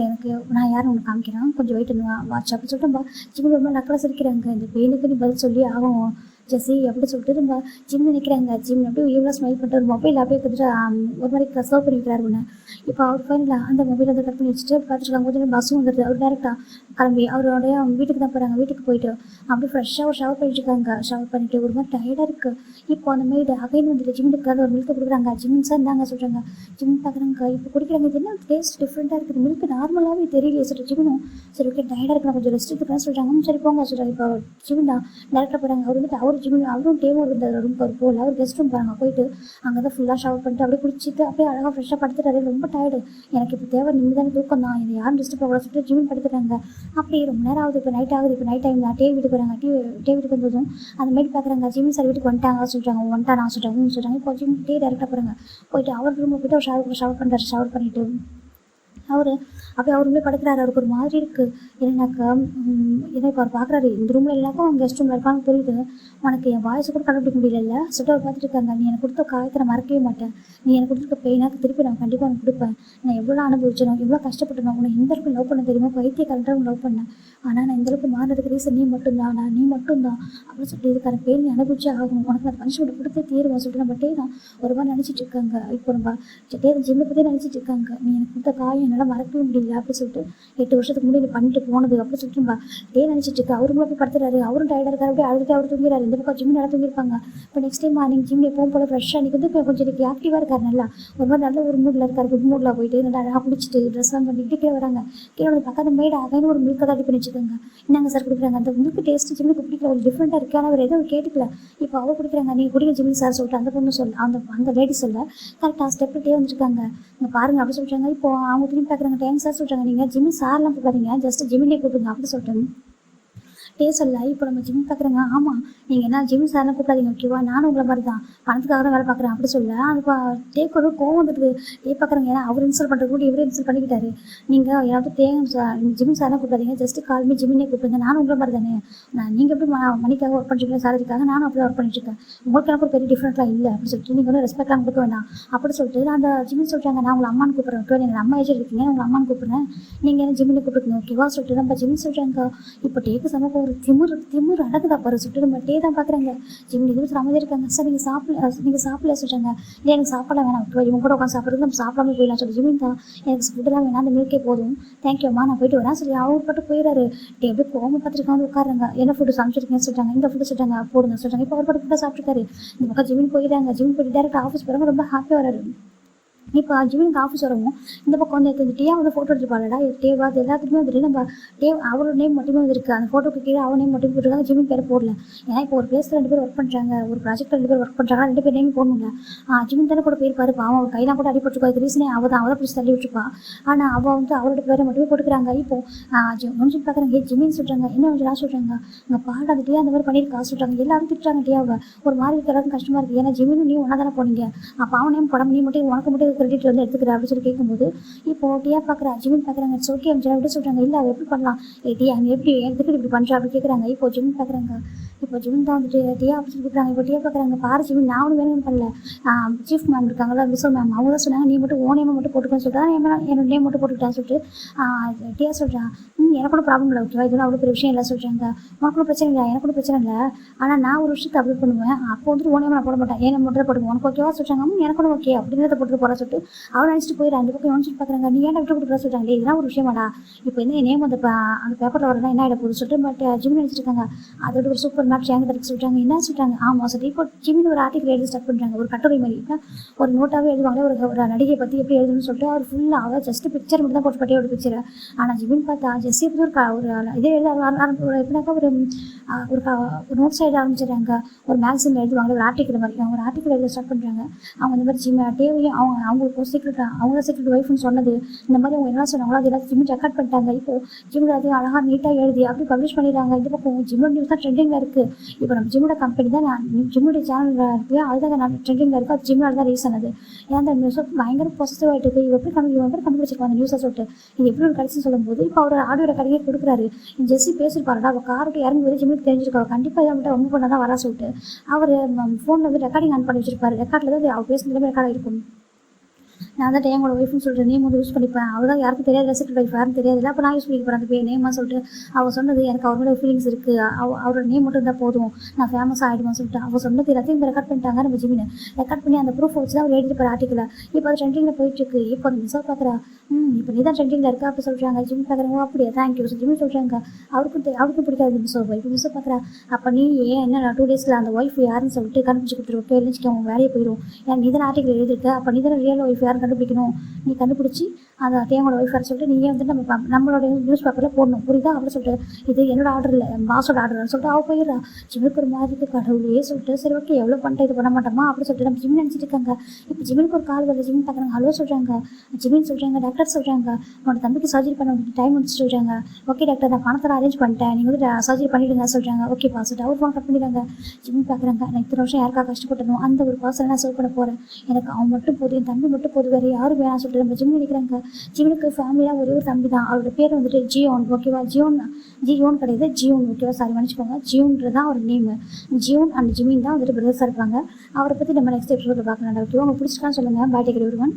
எனக்கு நான் யாரும் உனக்கு காமிக்கிறேன், கொஞ்சம் வெயிட் வாட்ச் அப்படி சொல்லிட்டு ஜிம்மி ரொம்ப நக்கலாக சிரிக்கிறாங்க. இந்த பெயினுக்கு நீ பதில் சொல்லி ஆகும் ஜெஸ்ஸி அப்படி சொல்லிட்டு நம்ம ஜிம் நினைக்கிறாங்க. ஜிம் அப்படியே இவ்வளோ ஸ்மைல் பண்ணிட்டு ஒரு மொபைல் அப்படியே கொடுத்துட்டு ஒரு மாதிரி சர்வ் பண்ணி வைக்கிறாரு ஒன்று. இப்போ அவர் ஃபைனலாக அந்த மொபைல் வந்து கட் பண்ணி வச்சுட்டு பார்த்துருக்காங்க. கொஞ்சம் பஸ்ஸும் வந்துடுது. அவர் டேரெக்டாக கிளம்பி அவருடைய வீட்டுக்கு தான் போகிறாங்க. வீட்டுக்கு போயிட்டு அப்படியே ஃப்ரெஷ்ஷாக ஒரு ஷவர் பண்ணிட்டு இருக்காங்க. ஷவர் பண்ணிட்டு ஒரு மாதிரி டயர்டாக இருக்குது. இப்போ அந்த மெய்டு அகைன் வந்துட்டு ஜிம்முக்கு ஒரு மில்க் கொடுக்குறாங்க. ஜிம் சார் இருந்தாங்க சொல்கிறாங்க. ஜிம் பார்க்குறாங்க. இப்போ குடிக்கிறாங்க. இது என்ன டேஸ்ட் டிஃப்ரெண்ட்டாக இருக்குது, மில்க் நார்மலாகவே தெரியலையே சொல்லிட்டு ஜிம்மும் சரி ஓகே டயர்டாக இருக்கு, நான் கொஞ்சம் ரெஸ்ட் எடுத்துக்கிறேன்னு சொல்கிறாங்க. சரி போங்க சொல்கிறாங்க. இப்போ ஜிம் தான் டேரக்டாக போகிறாங்க. அவர் வந்துட்டு அவரும் டேவும் இருந்த ரூம் போகல, அவர் கெஸ்ட் ரூம் போகிறாங்க. போயிட்டு அங்கே தான் ஃபுல்லாக ஷவர் பண்ணிட்டு அப்படியே குடிச்சிட்டு அப்படியே அழகாக ஃப்ரெஷ்ஷாக படுத்துட்டாரு. ரொம்ப டயர்டு, எனக்கு இப்போ தேவை நிம்மதியான தூக்கம் தான், இதை யாரும் டிஸ்டர்ப் ஆகக்கூடாது சொல்லிட்டு ஜிம் படுத்துட்டாங்க. அப்படி ரொம்ப நேரம் ஆகுது. இப்போ நைட் ஆகுது. இப்போ நைட் டைம் தான். டே வீட்டுக்கு வராங்க. டே வீட்டுக்கு வந்ததும் அந்த மாதிரி பார்க்குறாங்க. ஜிம் சார் வீட்டுக்கு வந்துட்டாங்க சொல்கிறாங்க. வந்துட்டானா சொல்கிறாங்க. இப்போ ஜிம் டே டேரெக்டாக போகிறாங்க. போயிட்டு அவர் ரூமில் போய்ட்டு அவர் ஷவர் பண்ணுறாரு. ஷவர் பண்ணிவிட்டு அவர் அப்படியே அவர் ரூம்லேயே படுக்கிறாரு. அவருக்கு ஒரு மாதிரி இருக்குது. என்னன்னாக்கா ஏன்னா இப்போ அவர் பார்க்குறாரு இந்த ரூமில் எல்லாருக்கும் அவங்க கெஸ்ட் ரூமில் இருப்பாங்க புரியுது, உனக்கு என் வாய்ஸை கூட கண்டுபிடிக்க முடியல சொல்லிட்டு அவர் பார்த்துட்டு இருக்காங்க. நீ எனக்கு கொடுத்த காயத்தை நான் மறக்கவே மாட்டேன், நீ எனக்கு கொடுத்துருக்க பெயினாக திருப்பி நான் கண்டிப்பாக உனக்கு கொடுப்பேன், நான் எவ்வளோ அனுபவிச்சணும், எவ்வளோ கஷ்டப்பட்டணும், உன்னை இந்த அளவுக்கு லவ் பண்ண தெரியுமா, பைத்திய கரெக்டாக லவ் பண்ணேன், ஆனால் நான் இந்த அளவுக்கு மாறினதுக்கு ரீசன் நீ மட்டும்தான் அப்படின்னு சொல்லிட்டு இதுக்கான பெயின் நீ அனுபவிச்சே ஆகணும், உனக்கு நான் பனிஷ்மெண்ட் கொடுத்தே தீருவேன் சொல்லிட்டு நம்ம தான் ஒரு மாதிரி நினச்சிட்டு இருக்காங்க. இப்போ நம்ம ஜிம்மை பற்றி நினச்சிட்டு இருக்காங்க. நீ எனக்கு கொடுத்த காயம் என்னால் மறக்கவே முடியல அப்படி சொல்லிட்டு 8 வருஷத்துக்கு முன்னாடி பண்ணிட்டு போனது அப்படி சொல்லிட்டு நினச்சிட்டு இருக்கா. அவரும் போய் படுத்துறாரு. அவரும் டயர்டாக இருக்காரு. அப்படியே அழுதுட்டு அவர் தூங்கிறாரு. இந்த பக்கம் ஜிம் நல்லா தூங்கியிருப்பாங்க. இப்போ நெக்ஸ்ட் டைம் மார்னிங் ஜிம் எப்பவும் போல ஃப்ரெஷ்ஷாக அன்றைக்கி வந்து இப்போ கொஞ்சம் எனக்கு ஆக்டிவாக இருக்காரு. நல்லா ஒரு மாதிரி நல்ல ஒரு மூடில் இருக்காரு. குட் மூடில் போயிட்டு நல்லா அழகாக குளிச்சுட்டு ட்ரெஸ்லாம் பண்ணிட்டு கீழே வராங்க. கீழே வந்து பக்கத்து மேய்டு அகைன்னு ஒரு மில்க் தான் பண்ணி வச்சுக்கோங்க. என்னங்க சார் கொடுக்குறாங்க. அந்த மில்க் டேஸ்ட்டு ஜிம்முக்கு பிடிக்கல, ஒரு டிஃப்ரெண்ட்டாக இருக்குது. ஆனால் அவர் எதுவும் கேட்டுக்கல. இப்போ அவர் குடிக்கிறாங்க. நீங்கள் குடிங்க ஜிம்மி சார் சொல்லிட்டு அந்த பொண்ணு அந்த லேடி சொல்ல கரெக்டாக ஸ்டெப்லேயே வந்துருக்காங்க. இங்கே பாருங்க அப்படி சொல்கிறாங்க. இப்போ அவங்க திரும்பி பார்க்குறாங்க. டைம் சார் சொல்கிறாங்க. நீங்கள் ஜிம்மி சார்லாம் போகாதீங்க, ஜஸ்ட் ஜிம்மிலே கூப்பிடுங்க அப்படி சொல்லிட்டு டே சொல்ல இப்போ நம்ம ஜிம் பார்க்குறேங்க. ஆமாம், நீங்கள் என்ன ஜிம் சார்லாம் கூப்பிடாதீங்க ஓகேவா, நானும் உங்களை மாதிரி தான் பணத்துக்காக தான் வேலை பார்க்குறேன் அப்படி சொல்ல அது டேக்கு ஒரு கோவம் வந்துடுது. டே பார்க்குறேங்க, ஏன்னா அவர் இன்ஸ்டால் பண்ணுறது கூட இவரே இன்ஸ்டால் பண்ணிக்கிட்டாரு. நீங்கள் யாராவது ஜிம் சார்லாம் கூப்பிடாதீங்க, ஜஸ்ட் கால்மி ஜிம்னே கூப்பிடுங்க, நானும் உங்களை மாதிரி தானே. நீங்கள் எப்படி மணிக்காக ஒர்க் பண்ணுறீங்களா, சேலரிக்காக, நானும் அப்படி ஒர்க் பண்ணிட்டுருக்கேன். உங்களுக்கு எனக்கு ஒரு பெரிய டிஃப்ரெண்ட்லாம் இல்லை அப்படின்னு சொல்லிட்டு நீங்கள் வந்து ரெஸ்பெக்ட்லாம் கொடுக்க வேண்டாம் அப்படி சொல்லிட்டு அந்த ஜிம்னு சொல்கிறாங்க. நான் உங்களை அம்மான்னு கூப்பிட்றேன் ஓகே, நீங்கள் அம்மா ஏஜ் இருக்கீங்க, உங்களை அம்மான்னு கூப்பிட்றேன், நீங்கள் என்ன ஜிம்மில் கூப்பிட்டுருங்க ஓகேவா சொல்லிட்டு நம்ம ஜிம் சொல்கிறாங்க. இப்போ டேக்கு சமக்க ஒரு திமுர் அடக்குதா பாரு சொல்லிட்டு நம்ம டே தான் பார்க்குறாங்க. ஜிம் இது அமைதியாக இருக்காங்க. சார் நீங்கள் சாப்பிடல சொல்கிறாங்க. இல்லை எனக்கு சாப்பிட வேணாம் ஓகேவா, இவங்க கூட உட்காந்து சாப்பிட்றது நம்ம சாப்பிடாம போயிடலாம் சொல்லி ஜிமின் தான் எனக்கு ஃபுட்டுலாம் வேணாம், அந்த மில்கே போதும், தேங்க்யூம்மா நான் போயிட்டு வரேன் சொல்லி அவர் பாட்டு போயிடாரு. டே எப்படி கோவம் பார்த்துருக்காங்க வந்து உட்காருங்க. என்ன ஃபுட்டு சமைச்சிருக்கீங்கன்னு சொல்லிட்டாங்க. இந்த ஃபுட்டு சொல்லிட்டாங்க போடுங்க சொல்லிட்டாங்க. இப்போ அவர் பாட்டு ஃபுட்டாக சாப்பிட்டுருக்காரு. இந்த பக்கம் ஜிமின் போயிட்டாங்க. ஜிமின் போயிட்டு டேரக்ட் ஆஃபீஸ் போகிறாங்க. ரொம்ப ஹாப்பியாக வராரு. இப்போ ஜிமினுக்கு ஆஃபீஸ் வரவும் இந்த பக்கம் வந்து இந்த டேயா வந்து ஃபோட்டோ எடுத்துப்பாளடா டேவா அது எல்லாத்துக்குமே வந்துட்டு நம்ம அவரோட நேம் மட்டுமே வந்து இருக்குது. அந்த ஃபோட்டோக்கு கீழே அவர் நேம் மட்டும் போட்டுருக்காங்க, ஜிமின் பேர் போடல. ஏன்னா இப்போ ஒரு பிளேஸில் 2 பேர் ஒர்க் பண்ணுறாங்க, ஒரு ப்ராஜெக்ட் 2 பேர் ஒர்க் பண்ணுறாங்க, 2 பேர் நேம் போடணும்ல. ஜிமின் தானே கூட போயிருப்பாரு, அவன் ஒரு கையெல்லாம் கூட அடிபட்டுருக்கா. இது ரீசனே அவள் தான் பிடிச்சி தள்ளி விட்டுருப்பா. ஆனால் அவள் வந்து அவரோட பேரை மட்டுமே போட்டுக்கிறாங்க. இப்போ மனுஷன் பார்க்குறாங்க, ஜிமின்னு சொல்கிறாங்க, என்ன கொஞ்சம் சொல்கிறாங்க, அங்கே பாட அந்த டே அந்த மாதிரி பண்ணியிருக்கா சொல்கிறாங்க. எல்லாரும் திட்டுறாங்க டேவை. ஒரு மாதிரி இருக்க எல்லாருக்கும் கஷ்டமாக இருக்குது. ஏன்னா ஜிமின்னு நீ ஒன்றா தானே போனீங்க, அப்போ அவன் நேம் போடாமல் நீ மட்டும் உனக்கு மட்டும் கிரெடிட் வந்து எடுத்துக்கிற அப்படின்னு சொல்லி கேட்கும்போது இப்போ டியா பார்க்குறா. ஜிமின் பார்க்குறாங்க. இட்ஸ் ஓகே அப்படின்னு சொல்லி சொல்கிறாங்க. இல்லை அவள் எப்படி பண்ணலாம், டியா நீ எப்படி எதுக்கு இப்படி பண்ணுறா அப்படின்னு கேட்குறாங்க. இப்போ ஜிமின் பார்க்குறாங்க. இப்போ ஜிமின் தான் வந்துட்டு டியா அப்படின்னு சொல்லி கூப்பிட்றாங்க. இப்போ டியா பார்க்குறாங்க. பாரு ஜிமின், நான் ஒன்றும் வேணும் பண்ணல, சீஃப் மேம் இருக்காங்களா விசோ மேம், அவங்க தான் சொன்னாங்க நீ மட்டும் ஓ நேமை மட்டும் போட்டுக்கன்னு சொல்லிட்டு என்னோட நேம் மட்டும் போட்டுக்கிட்டான்னு சொல்லிட்டு டியா சொல்கிறான். எனக்கு கூட ப்ராப்ளம் இல்லை ஓகேவா, இதெல்லாம் அவ்வளோ பெரிய விஷயம் இல்லை சொல்கிறாங்க. உனக்கு கூட பிரச்சனை இல்லை, எனக்கு கூட பிரச்சனை இல்லை, ஆனால் நான் ஒரு விஷயத்தை அப்ளை பண்ணுவேன், அப்போ வந்துட்டு ஓ நேம் நான் போட மாட்டேன், ஏன் மட்டும் தான் போட்டுக்குவேன், உனக்கு ஓகேவா சொல்கிறாங்க. எனக்கு கூட ஓகே அப்படிங்கிறத போட்டு போகிற சொல்லிட்டு அவர் நினச்சிட்டு போயிடா. அந்த பக்கம் யோசிச்சுட்டு பார்க்குறாங்க. நீ ஏன் விட்டு கொடுக்குற சொல்கிறாங்க. இதெல்லாம் ஒரு விஷயமாடா, இப்போ என்ன நேம் அந்த பேப்பரில் வரதான் என்ன ஆகிட போகுது சொல்லிட்டு பட் ஜிமின் நினச்சிருக்காங்க. அதோட ஒரு சூப்பர் மேட்ச் ஏங்க தடுக்க சொல்கிறாங்க. என்ன சொல்கிறாங்க, ஆமாம் சொல்லிட்டு இப்போ ஜிமின் ஒரு ஆர்டிக்கல் எழுதி ஸ்டார்ட் பண்ணுறாங்க. ஒரு கட்டுரை மாதிரி ஒரு நோட்டாகவே எழுதுவாங்க, ஒரு நடிகை பற்றி எப்படி எழுதுன்னு சொல்லிட்டு அவர் ஃபுல்லாக ஜஸ்ட் பிக்சர் மட்டும் தான் போட்டு பட்டியோட பிக்சர். ஆனால் ஜிமின் பார்த்தா ஜெஸ்ஸி பற்றி ஒரு இதே எழுத எப்படின்னாக்கா ஒரு நோட்ஸ் எழுத ஆரம்பிச்சிடுறாங்க. ஒரு மேக்சினில் எழுதுவாங்க, ஒரு ஆர்டிக்கல் மாதிரி அவங்க ஒரு ஆர்டிக்கல் எழுத ஸ்டார்ட் பண்ணுறாங்க. அவங்க இந்த மாதிரி டேவையும் அவங்களுக்கு சீக்கிரட்டாக அவங்க சீக்கிரட் ஒய்ஃப்னு சொன்னது இந்த மாதிரி அவங்க என்ன சொன்னாங்களோ அது எல்லாத்தையும் ஜிமின் ரெக்கார்ட் பண்ணிட்டாங்க. இப்போ ஜிமின் அதையும் அழகாக நீட்டாக எழுதி அப்படி பப்ளிஷ் பண்ணிடுறாங்க. இந்த பக்கம் ஜிம்மோட நியூஸ் தான் ட்ரெண்டிங்கில் இருக்குது. இப்போ நம்ம ஜிம்மோட கம்பெனி தான் ஜிம்முடைய சேனல் இருக்குது, அதுதான் நான் ட்ரெண்டிங்கில் இருக்குது. அது ஜிம்மோட தான் ரீசன். அது ஏன் அந்த நியூஸ் பயங்கர பாசிட்டிவ் ஆகிட்டு இருக்குது. இவ எப்படி கண்டுபிடிச்சிருக்காங்க அந்த நியூஸை சொல்லிட்டு இது எப்படி ஒரு கடைசி சொல்லும்போது இப்போ அவர் ஆடியோ ரெக்கார்டிங்கே கொடுக்குறாரு. ஜெஸ்ஸி பேசியிருப்பாருடா, அவள் காருக்கு இறங்கி போது ஜிம்முக்கு தெரிஞ்சிருக்காரு, கண்டிப்பாக இதை மட்டும் ரொம்ப பண்ண தான் வரா சொல்லிட்டு அவர் ஃபோனில் வந்து ரெக்கார்டிங் ஆன் பண்ணி வச்சிருப்பாரு. ரெக்கார்டில் தான் அவர் பேசுனதுமே ரெக்கார்ட் இருக்கும். நான் தான் எங்களோட ஒய்ஃப்னு சொல்லிட்டு நேம் வந்து யூஸ் பண்ணிப்பேன், அவள் தான் யாருக்கும் தெரியாது, ரெசிப்ட் ஒய்ஃப் யாரும் தெரியாது, அப்போ நான் யூஸ் பண்ணிக்க போகிறேன் அந்த பேர் நேமாக சொல்லிட்டு அவள் சொன்னது எனக்கு அவரோட ஃபீலிங்ஸ் இருக்குது, அவரோட நேம் மட்டும் இருந்தால் போதும் நான் ஃபேமஸ் ஆகிடுவேன் சொல்லிட்டு அவள் சொன்னது எல்லாத்தையும் இந்த ரெக்கார்ட் பண்ணிட்டாங்க. நம்ம ஜிமினை ரெக்கார்ட் பண்ணி அந்த ப்ரூஃப் வச்சு தான் அவர் எழுதிட்டு போகிற ஆர்டிக்கலை இப்போ அது ட்ரெண்டிங்கில் போயிட்டுருக்கு. இப்போ அந்த மிஸ்ஸாக பார்க்குறா, இப்போ நீ தான் ட்ரெண்டிங்கில் இருக்கா அப்படி சொல்கிறாங்க. ஜிம் பார்க்குறாங்க. அப்படியே தேங்க்யூ ஜிம்னு சொல்கிறாங்க. அவருக்கும் பிடிக்காது மிஸ்ஸோ இப்போ மிஸ்ஸை பார்க்குறா. அப்போ நீ ஏன் என்ன 2 டேஸில் அந்த ஒய்ஃப் யாருன்னு சொல்லிட்டு கண்டுபிடிச்சி கொடுத்துருவோம், பேர் அவங்க வேலையை போயிடும், ஏன் நீ தான் ஆர்டிக்கல் எழுதிருக்க, அப்போ நீ தான் ரியல் ஒய்ஃப் யாரும் கண்டுபிடிக்கணும், நீ கண்டுபிடிச்சி அந்த தேவங்களோட ஒய்ஃப் வர சொல்லிட்டு நீயே வந்து நம்மளோட நியூஸ் பேப்பரில் போடணும் புரியுதா அப்படின்னு சொல்லிட்டு இது என்னோட ஆர்டர் இல்லை பாஸோட ஆர்டர்னு சொல்லிட்டு அவள் போயிடுறா. ஜிம்முக்கு ஒரு மாதிரி கடவுளே சொல்லிட்டு சரி ஓகே எவ்வளோ பண்ணிட்டு இது பண்ண மாட்டோமா அப்படின்னு சொல்லிட்டு நம்ம ஜிமின் நினச்சிட்டு இருக்காங்க. இப்போ ஜிமினுக்கு ஒரு கால் வருது. ஜிமின் பார்க்குறாங்க. ஹலோ சொல்கிறாங்க. ஜிமின் சொல்கிறாங்க, டாக்டர் சொல்கிறாங்க உன்னோட தம்பிக்கு சர்ஜரி பண்ண டைம் வந்துச்சு சொல்கிறாங்க. ஓகே டாக்டர் நான் பணத்தை அரேஞ்ச் பண்ணிட்டேன், நீங்கள் வந்து சர்ஜரி பண்ணிவிடுங்க சொல்கிறாங்க. ஓகே பாசிட்டு அவர் ஃபோன் கட் பண்ணிடுறாங்க. ஜிமின் பார்க்குறாங்க. நான் இத்தனை வருஷம் யாருக்காக கஷ்டப்பட்டணும் அந்த ஒரு பார்சல் நான் சர்வ் பண்ண போகிறேன், எனக்கு அவன் மட்டும் போதும், என் தம்பி மட்டும் போதும், வேறு யாரும் வேணாம் சொல்லிட்டு நம்ம ஜிம் நினைக்கிறாங்க. ஜிவனுக்கு ஃபேமிலியாக ஒரே ஒரு தம்பி தான், அவரோட பேர் வந்துட்டு ஜியோன் ஓகேவா. ஜியோன் கிடையாது ஜியோன் ஓகேவா, சாரி மன்னிச்சுக்கோங்க. ஜியோன்றது தான் ஒரு நேம். ஜியோன் அண்ட் ஜிமின் தான் வந்துட்டு பிரதர்ஸாக இருப்பாங்க. அவரை பற்றி நம்ம நெக்ஸ்ட் எபிசோட பார்க்கலாம். ஓகேவா, உங்களுக்கு பிடிச்சிருக்கான்னு சொல்லுங்கள். பாய், டேக் கேர் எவ்ரிவன்.